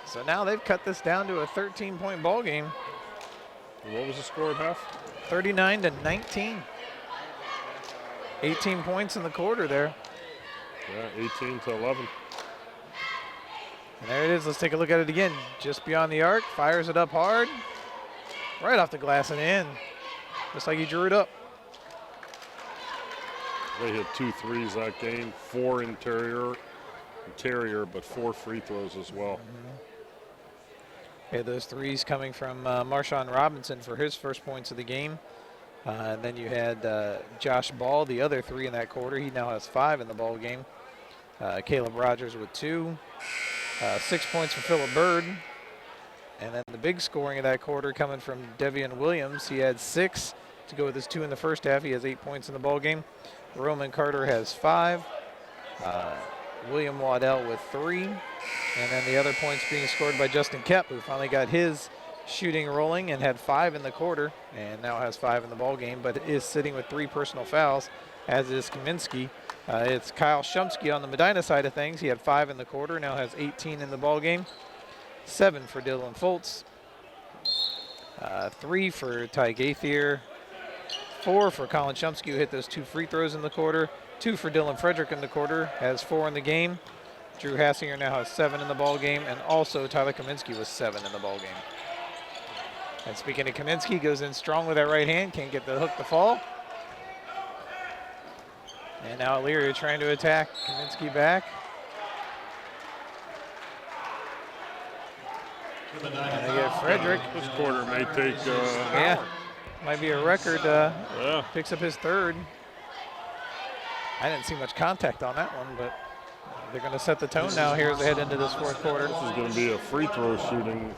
So now they've cut this down to a 13-point ball game. What was the score at half? 39-19. 18 points in the quarter there. Yeah, 18-11. And there it is. Let's take a look at it again. Just beyond the arc, fires it up hard. Right off the glass and in. Just like he drew it up. They hit 2 threes that game, 4 interior, but 4 free throws as well. Yeah, those threes coming from Marshawn Robinson for his first points of the game. And then you had Josh Ball, the other 3 in that quarter. He now has 5 in the ball game. Caleb Rogers with 2. 6 points from Phillip Bird. And then the big scoring of that quarter coming from Devian Williams. He had 6 to go with his 2 in the first half. He has 8 points in the ball game. Roman Carter has 5. William Waddell with 3. And then the other points being scored by Justin Kep, who finally got his shooting rolling and had 5 in the quarter and now has 5 in the ball game, but is sitting with 3 personal fouls, as is Kaminsky. It's Kyle Shumsky on the Medina side of things. He had 5 in the quarter, now has 18 in the ball game. 7 for Dylan Foltz. 3 for Ty Gaithier. 4 for Colin Shumsky, who hit those 2 free throws in the quarter. 2 for Dylan Frederick in the quarter, has 4 in the game. Drew Hassinger now has 7 in the ball game, and also Tyler Kaminsky was 7 in the ball game. And speaking of Kaminsky, goes in strong with that right hand, can't get the hook to fall. And now Elyria trying to attack Kaminsky back. And they get Frederick. This quarter may take Yeah, might be a record. Yeah. Picks up his 3rd. I didn't see much contact on that one, but they're going to set the tone now here as they head into this 4th quarter. This is going to be a free throw shooting.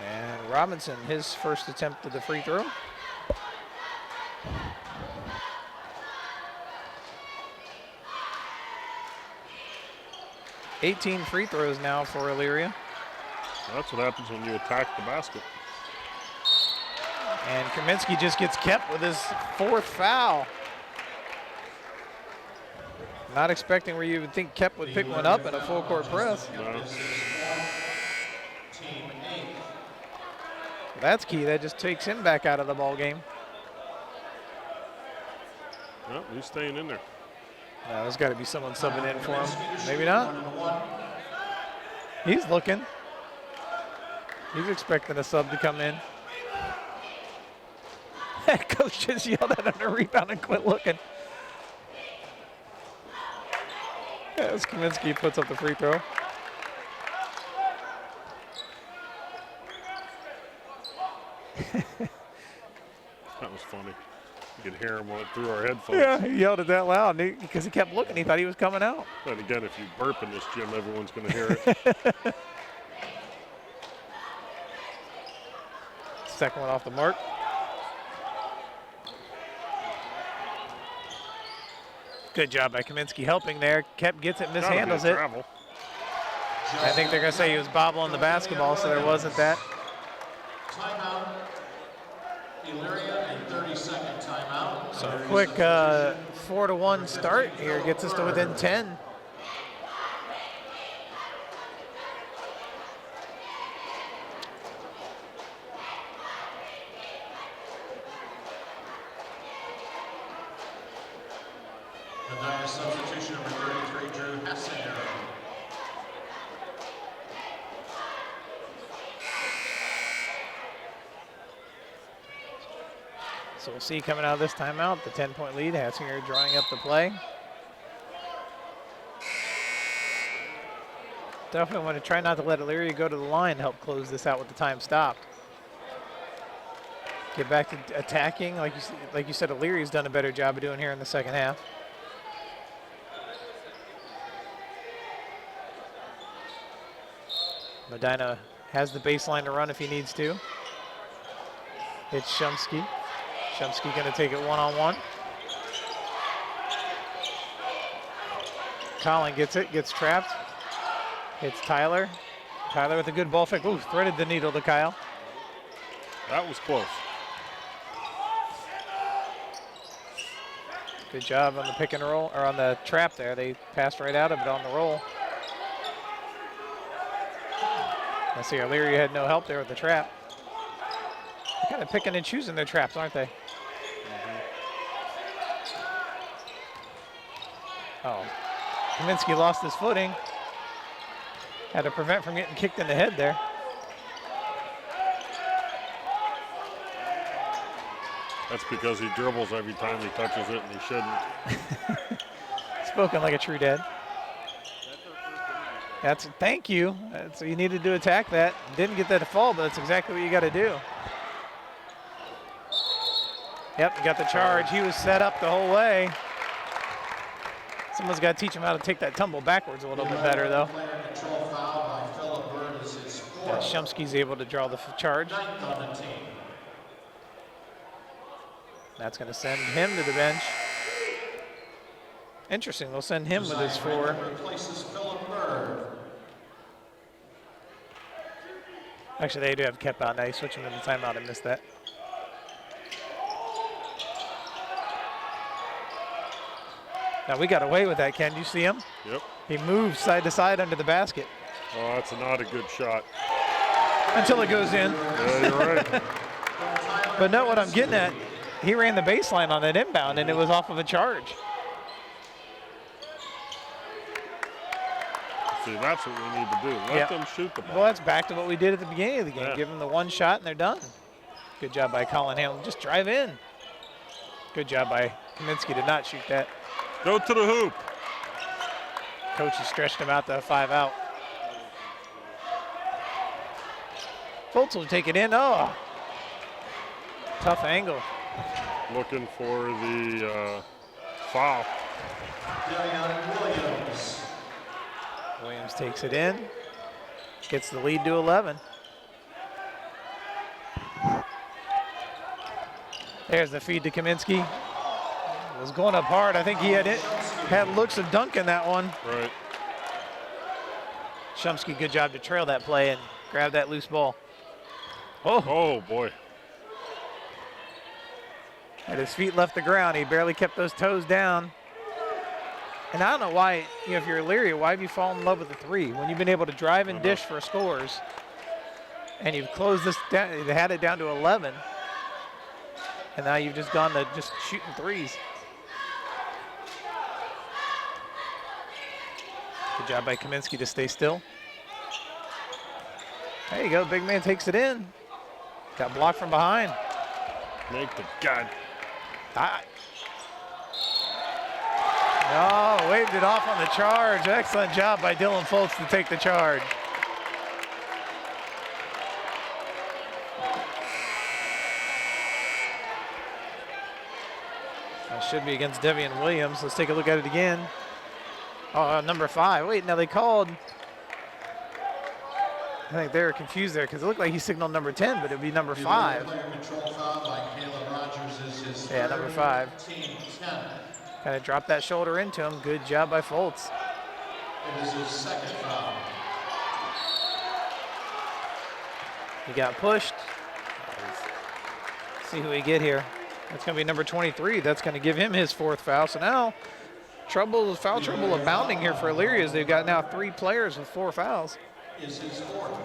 And Robinson, his first attempt at the free throw. $18 free throws now for Elyria. That's what happens when you attack the basket. And Kaminsky just gets kept with his 4th foul. Not expecting where you would think Kep would pick one up in a full court press. No. Team 8. That's key. That just takes him back out of the ball game. Well, he's staying in there. Now, there's got to be someone subbing in for him. Maybe not. He's looking. He's expecting a sub to come in. Coach just yelled at him to rebound and quit looking. As Kaminsky puts up the free throw. That was funny. You could hear him through our headphones. Yeah, he yelled it that loud because he kept looking. He thought he was coming out. But again, if you burp in this gym, everyone's going to hear it. Second one off the mark. Good job by Kaminsky helping there. Gets it, mishandles it. Travel. I think they're going to say he was bobbling the basketball, so there wasn't that. Timeout. Elyria and 30-second timeout. So a quick 4-1 start here gets us to within 10. Medina substitution number 33, Drew Hessinger. So we'll see coming out of this timeout, the 10-point lead. Hassinger drawing up the play. Definitely want to try not to let Elyria go to the line, help close this out with the time stopped. Get back to attacking, like you said, Illyria's done a better job of doing here in the second half. Medina has the baseline to run if he needs to. It's Shumsky. Shumsky going to take it one-on-one. Colin gets it, gets trapped. It's Tyler. Tyler with a good ball fake. Ooh, threaded the needle to Kyle. That was close. Good job on the pick and roll, or on the trap there. They passed right out of it on the roll. I see Elyria had no help there with the trap. They're kind of picking and choosing their traps, aren't they? Oh, Kaminsky lost his footing. Had to prevent from getting kicked in the head there. That's because he dribbles every time he touches it, and he shouldn't. Spoken like a true dad. Thank you. So you needed to attack that. Didn't get that to fall, but that's exactly what you got to do. Yep, you got the charge. He was set up the whole way. Someone's got to teach him how to take that tumble backwards a little bit better, though. Shumsky's able to draw the charge. That's going to send him to the bench. Interesting, they'll send him with his 4. Actually, they do have kept out. Now you switch him to the timeout. I missed that. Now we got away with that, Ken. Do you see him? Yep. He moves side to side under the basket. Oh, that's not a good shot. Until it goes in. Yeah, you're right. But note what I'm getting at. He ran the baseline on that inbound, and it was off of a charge. See, that's what we need to do. Let them shoot the ball. Well, that's back to what we did at the beginning of the game. Yeah. Give them the one shot, and they're done. Good job by Colin Hamlin. Just drive in. Good job by Kaminsky to not shoot that. Go to the hoop. Coach has stretched him out to a 5 out. Fultz will take it in. Oh, tough angle. Looking for the foul. Williams takes it in. Gets the lead to 11. There's the feed to Kaminsky. Was going up hard. I think he had looks of dunking that one. Right. Shumsky, good job to trail that play and grab that loose ball. Oh boy. And his feet left the ground. He barely kept those toes down. And I don't know why, if you're Elyria, why have you fallen in love with the 3? When you've been able to drive and dish for scores, And you've closed this down. They had it down to 11. And now you've just gone to just shooting threes. Good job by Kaminsky to stay still. There you go, big man takes it in. Got blocked from behind. Make the God. Oh, waved it off on the charge. Excellent job by Dylan Foltz to take the charge. That should be against Devian Williams. Let's take a look at it again. Oh, number 5. Wait, now they called. I think they were confused there because it looked like he signaled number 10, but it would be number 5. Yeah, number 5. Kind of dropped that shoulder into him. Good job by Foltz. It is his second foul. He got pushed. Let's see who we get here. That's going to be number 23. That's going to give him his 4th foul. So now foul trouble abounding here for Elyria as they've got now 3 players with 4 fouls. Is his 4th.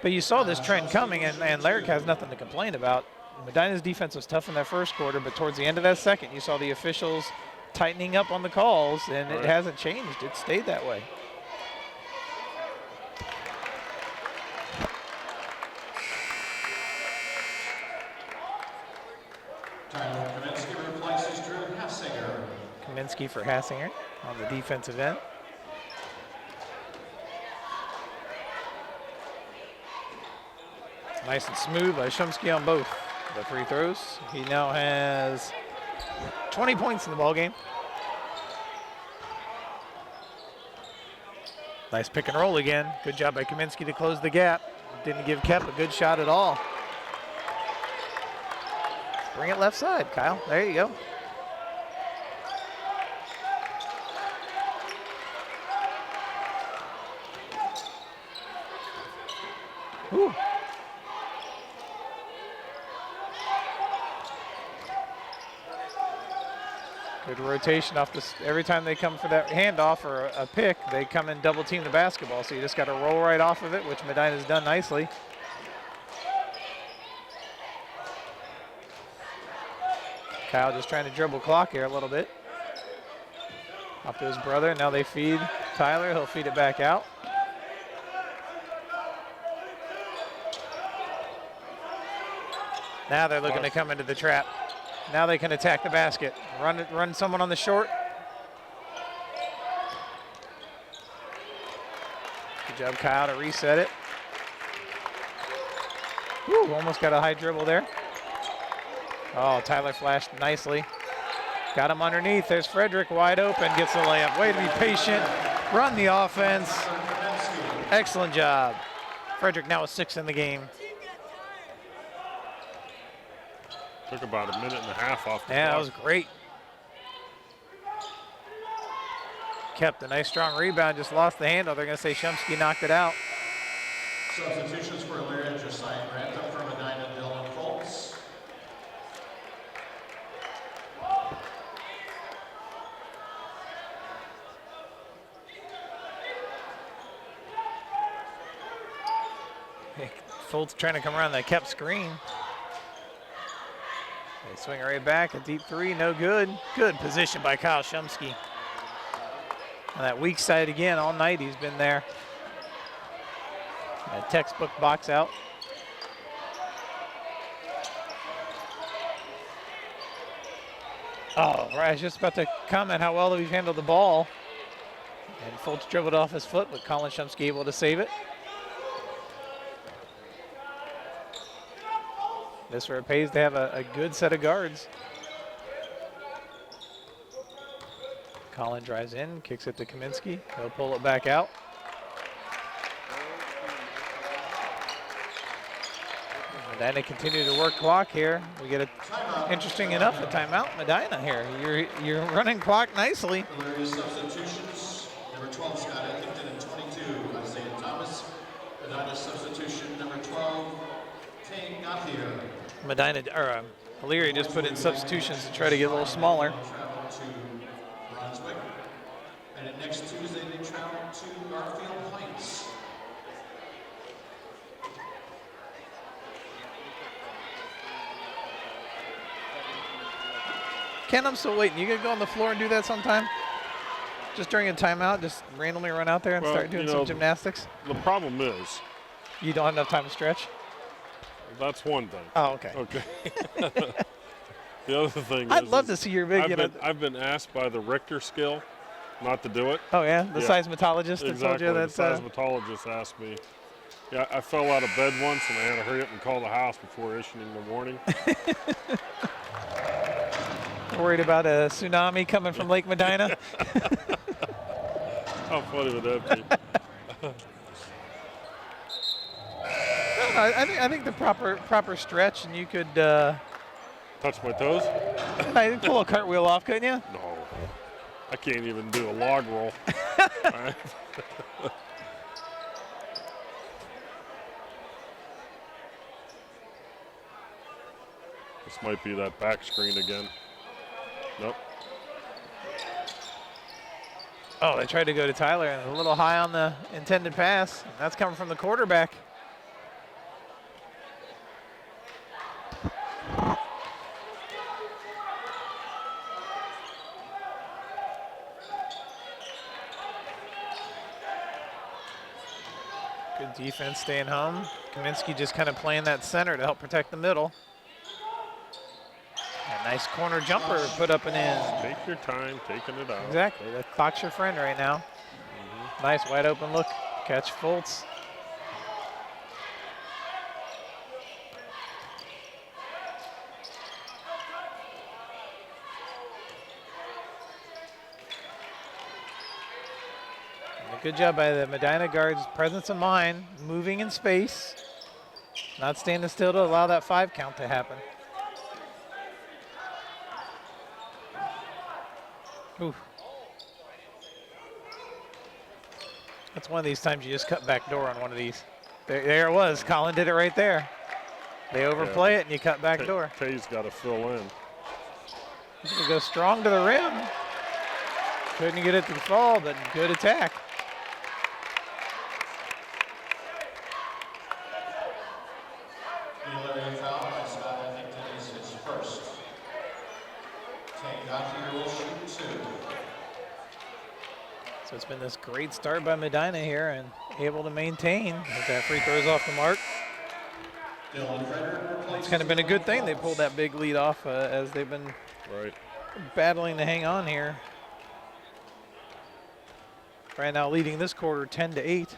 But you saw this trend coming, and Lyric has nothing to complain about. Medina's defense was tough in that first quarter, but towards the end of that second, you saw the officials tightening up on the calls, and it hasn't changed. It stayed that way. Tyler Kaminsky replaces Drew Hassinger. Kaminsky for Hassinger on the defensive end. Nice and smooth by Shumsky on both the free throws. He now has 20 points in the ballgame. Nice pick and roll again. Good job by Kaminsky to close the gap. Didn't give Kep a good shot at all. Bring it left side, Kyle. There you go. Ooh. Good rotation off this. Every time they come for that handoff or a pick, they come and double team the basketball. So you just got to roll right off of it, which Medina's done nicely. Kyle just trying to dribble clock here a little bit. Off to his brother. Now they feed Tyler. He'll feed it back out. Now they're looking to come into the trap. Now they can attack the basket. Run someone on the short. Good job, Kyle, to reset it. Woo, almost got a high dribble there. Oh, Tyler flashed nicely. Got him underneath. There's Frederick wide open. Gets the layup. Way to be patient. Run the offense. Excellent job. Frederick now with 6 in the game. Took about a minute and a half off the Yeah, clock. that was great. Kept a nice strong rebound, just lost the handle. They're going to say Shumsky knocked it out. Substitutions for Elyria, Josiah Grantham for Medina, Dylan Foltz. Foltz trying to come around that kept screen. They swing it right back, a deep 3, no good. Good position by Kyle Shumsky. On that weak side again, all night he's been there. A textbook box out. Oh, right, I was just about to comment how well we've handled the ball. And Foltz dribbled off his foot, but Colin Shumsky able to save it. This where it pays to have a good set of guards. Colin drives in, kicks it to Kaminsky. He'll pull it back out. Medina continue to work clock here. We get interesting enough, a timeout, Medina here. You're running clock nicely. Elyria substitutions. Number 12, Scott Eckington, and 22, Isaiah Thomas. Medina substitution, number 12, King Gauthier. Elyria just put in substitutions to try to get a little smaller. Travel to Brunswick. And next Tuesday, Ken, I'm still waiting. You gonna go on the floor and do that sometime? Just during a timeout, just randomly run out there and start doing some gymnastics? The problem is, You don't have enough time to stretch? that's one thing. Oh, okay. Okay. The other thing is, I'd love to see your big, I've been asked by the Richter scale not to do it. Oh, yeah? The seismologist that told Exactly. you that. The seismologist asked me. Yeah, I fell out of bed once and I had to hurry up and call the house before issuing the warning. Worried about a tsunami coming from Lake Medina? How funny would that be? I think the proper stretch, and you could Touch my toes? I think pull a cartwheel off, couldn't you? No. I can't even do a log roll. Right. This might be that back screen again. Nope. Oh, they tried to go to Tyler, and a little high on the intended pass. That's coming from the quarterback. Good defense staying home. Kaminsky just kind of playing that center to help protect the middle. A nice corner jumper put up and in. Take your time taking it out. Exactly. The clock's your friend right now. Nice wide open look. Catch Fultz. Good job by the Medina guards, presence of mind, moving in space, not standing still to allow that 5 count to happen. Ooh. That's one of these times you just cut back door on one of these. There it was. Colin did it right there. They overplay it and you cut back door. Tay's got to fill in. He's going to go strong to the rim. Couldn't get it to fall, but good attack. Elyria foul by Scott Effington is his first. Tay Gauthier will shoot 2. So it's been this great start by Medina here and able to maintain as that free throws off the mark. It's kind of been a good thing they pulled that big lead off as they've been battling to hang on here. Right now leading this quarter 10-8.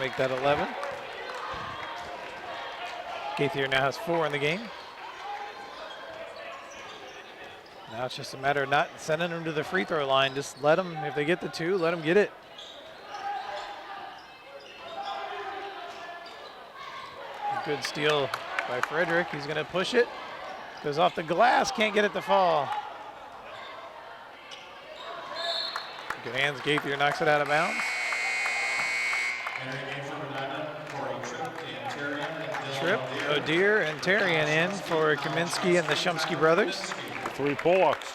Make that 11. Gaither now has 4 in the game. Now it's just a matter of not sending them to the free throw line. Just let them, if they get the 2, let them get it. Good steal by Frederick. He's going to push it. Goes off the glass, can't get it to fall. Good hands, Gaither knocks it out of bounds. Tripp, O'Dear, and Tarian in for Kaminsky and the Shumsky brothers. 3 pull-ups.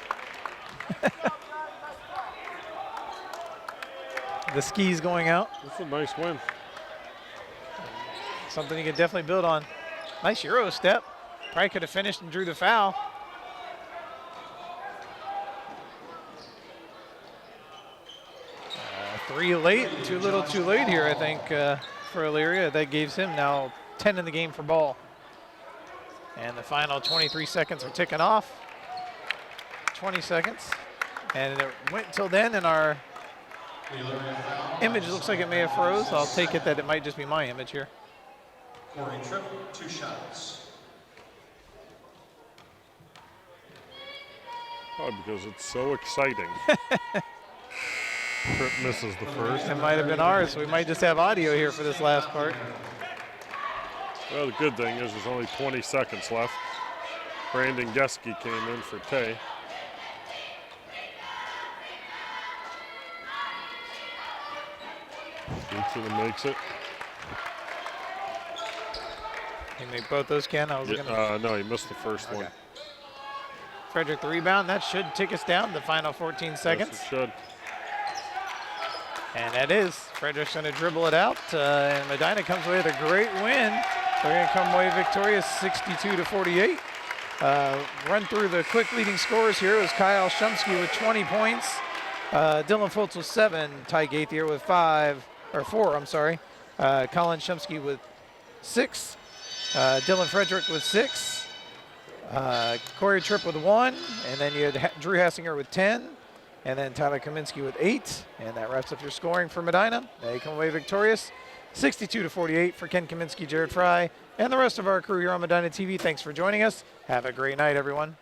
The skis going out. That's a nice win. Something you can definitely build on. Nice Euro step. Probably could have finished and drew the foul. Three late, too little too late here, I think, for Elyria. That gives him now 10 in the game for ball. And the final 23 seconds are ticking off. 20 seconds. And it went till then, and our image looks like it may have froze. I'll take it that it might just be my image here. Corey Tripp, 2 shots. Oh, because it's so exciting. Tripp misses the first. It might have been ours. We might just have audio here for this last part. Well, the good thing is there's only 20 seconds left. Brandon Geske came in for Tay. Each makes it. He made both those, Ken? I was gonna... No, he missed the first one. Frederick the rebound. That should take us down the final 14 seconds. Yes, it should. And that is. Frederick's going to dribble it out, and Medina comes away with a great win. They're going to come away victorious 62-48. Run through the quick leading scores here. It was Kyle Shumsky with 20 points. Dylan Fultz with 7. Ty Gaithier with 4, I'm sorry. Colin Shumsky with 6. Dylan Frederick with 6. Corey Tripp with 1. And then you had Drew Hassinger with 10. And then Tyler Kaminsky with 8. And that wraps up your scoring for Medina. They come away victorious. 62-48 for Ken Kaminsky, Jared Fry, and the rest of our crew here on Medina TV. Thanks for joining us. Have a great night, everyone.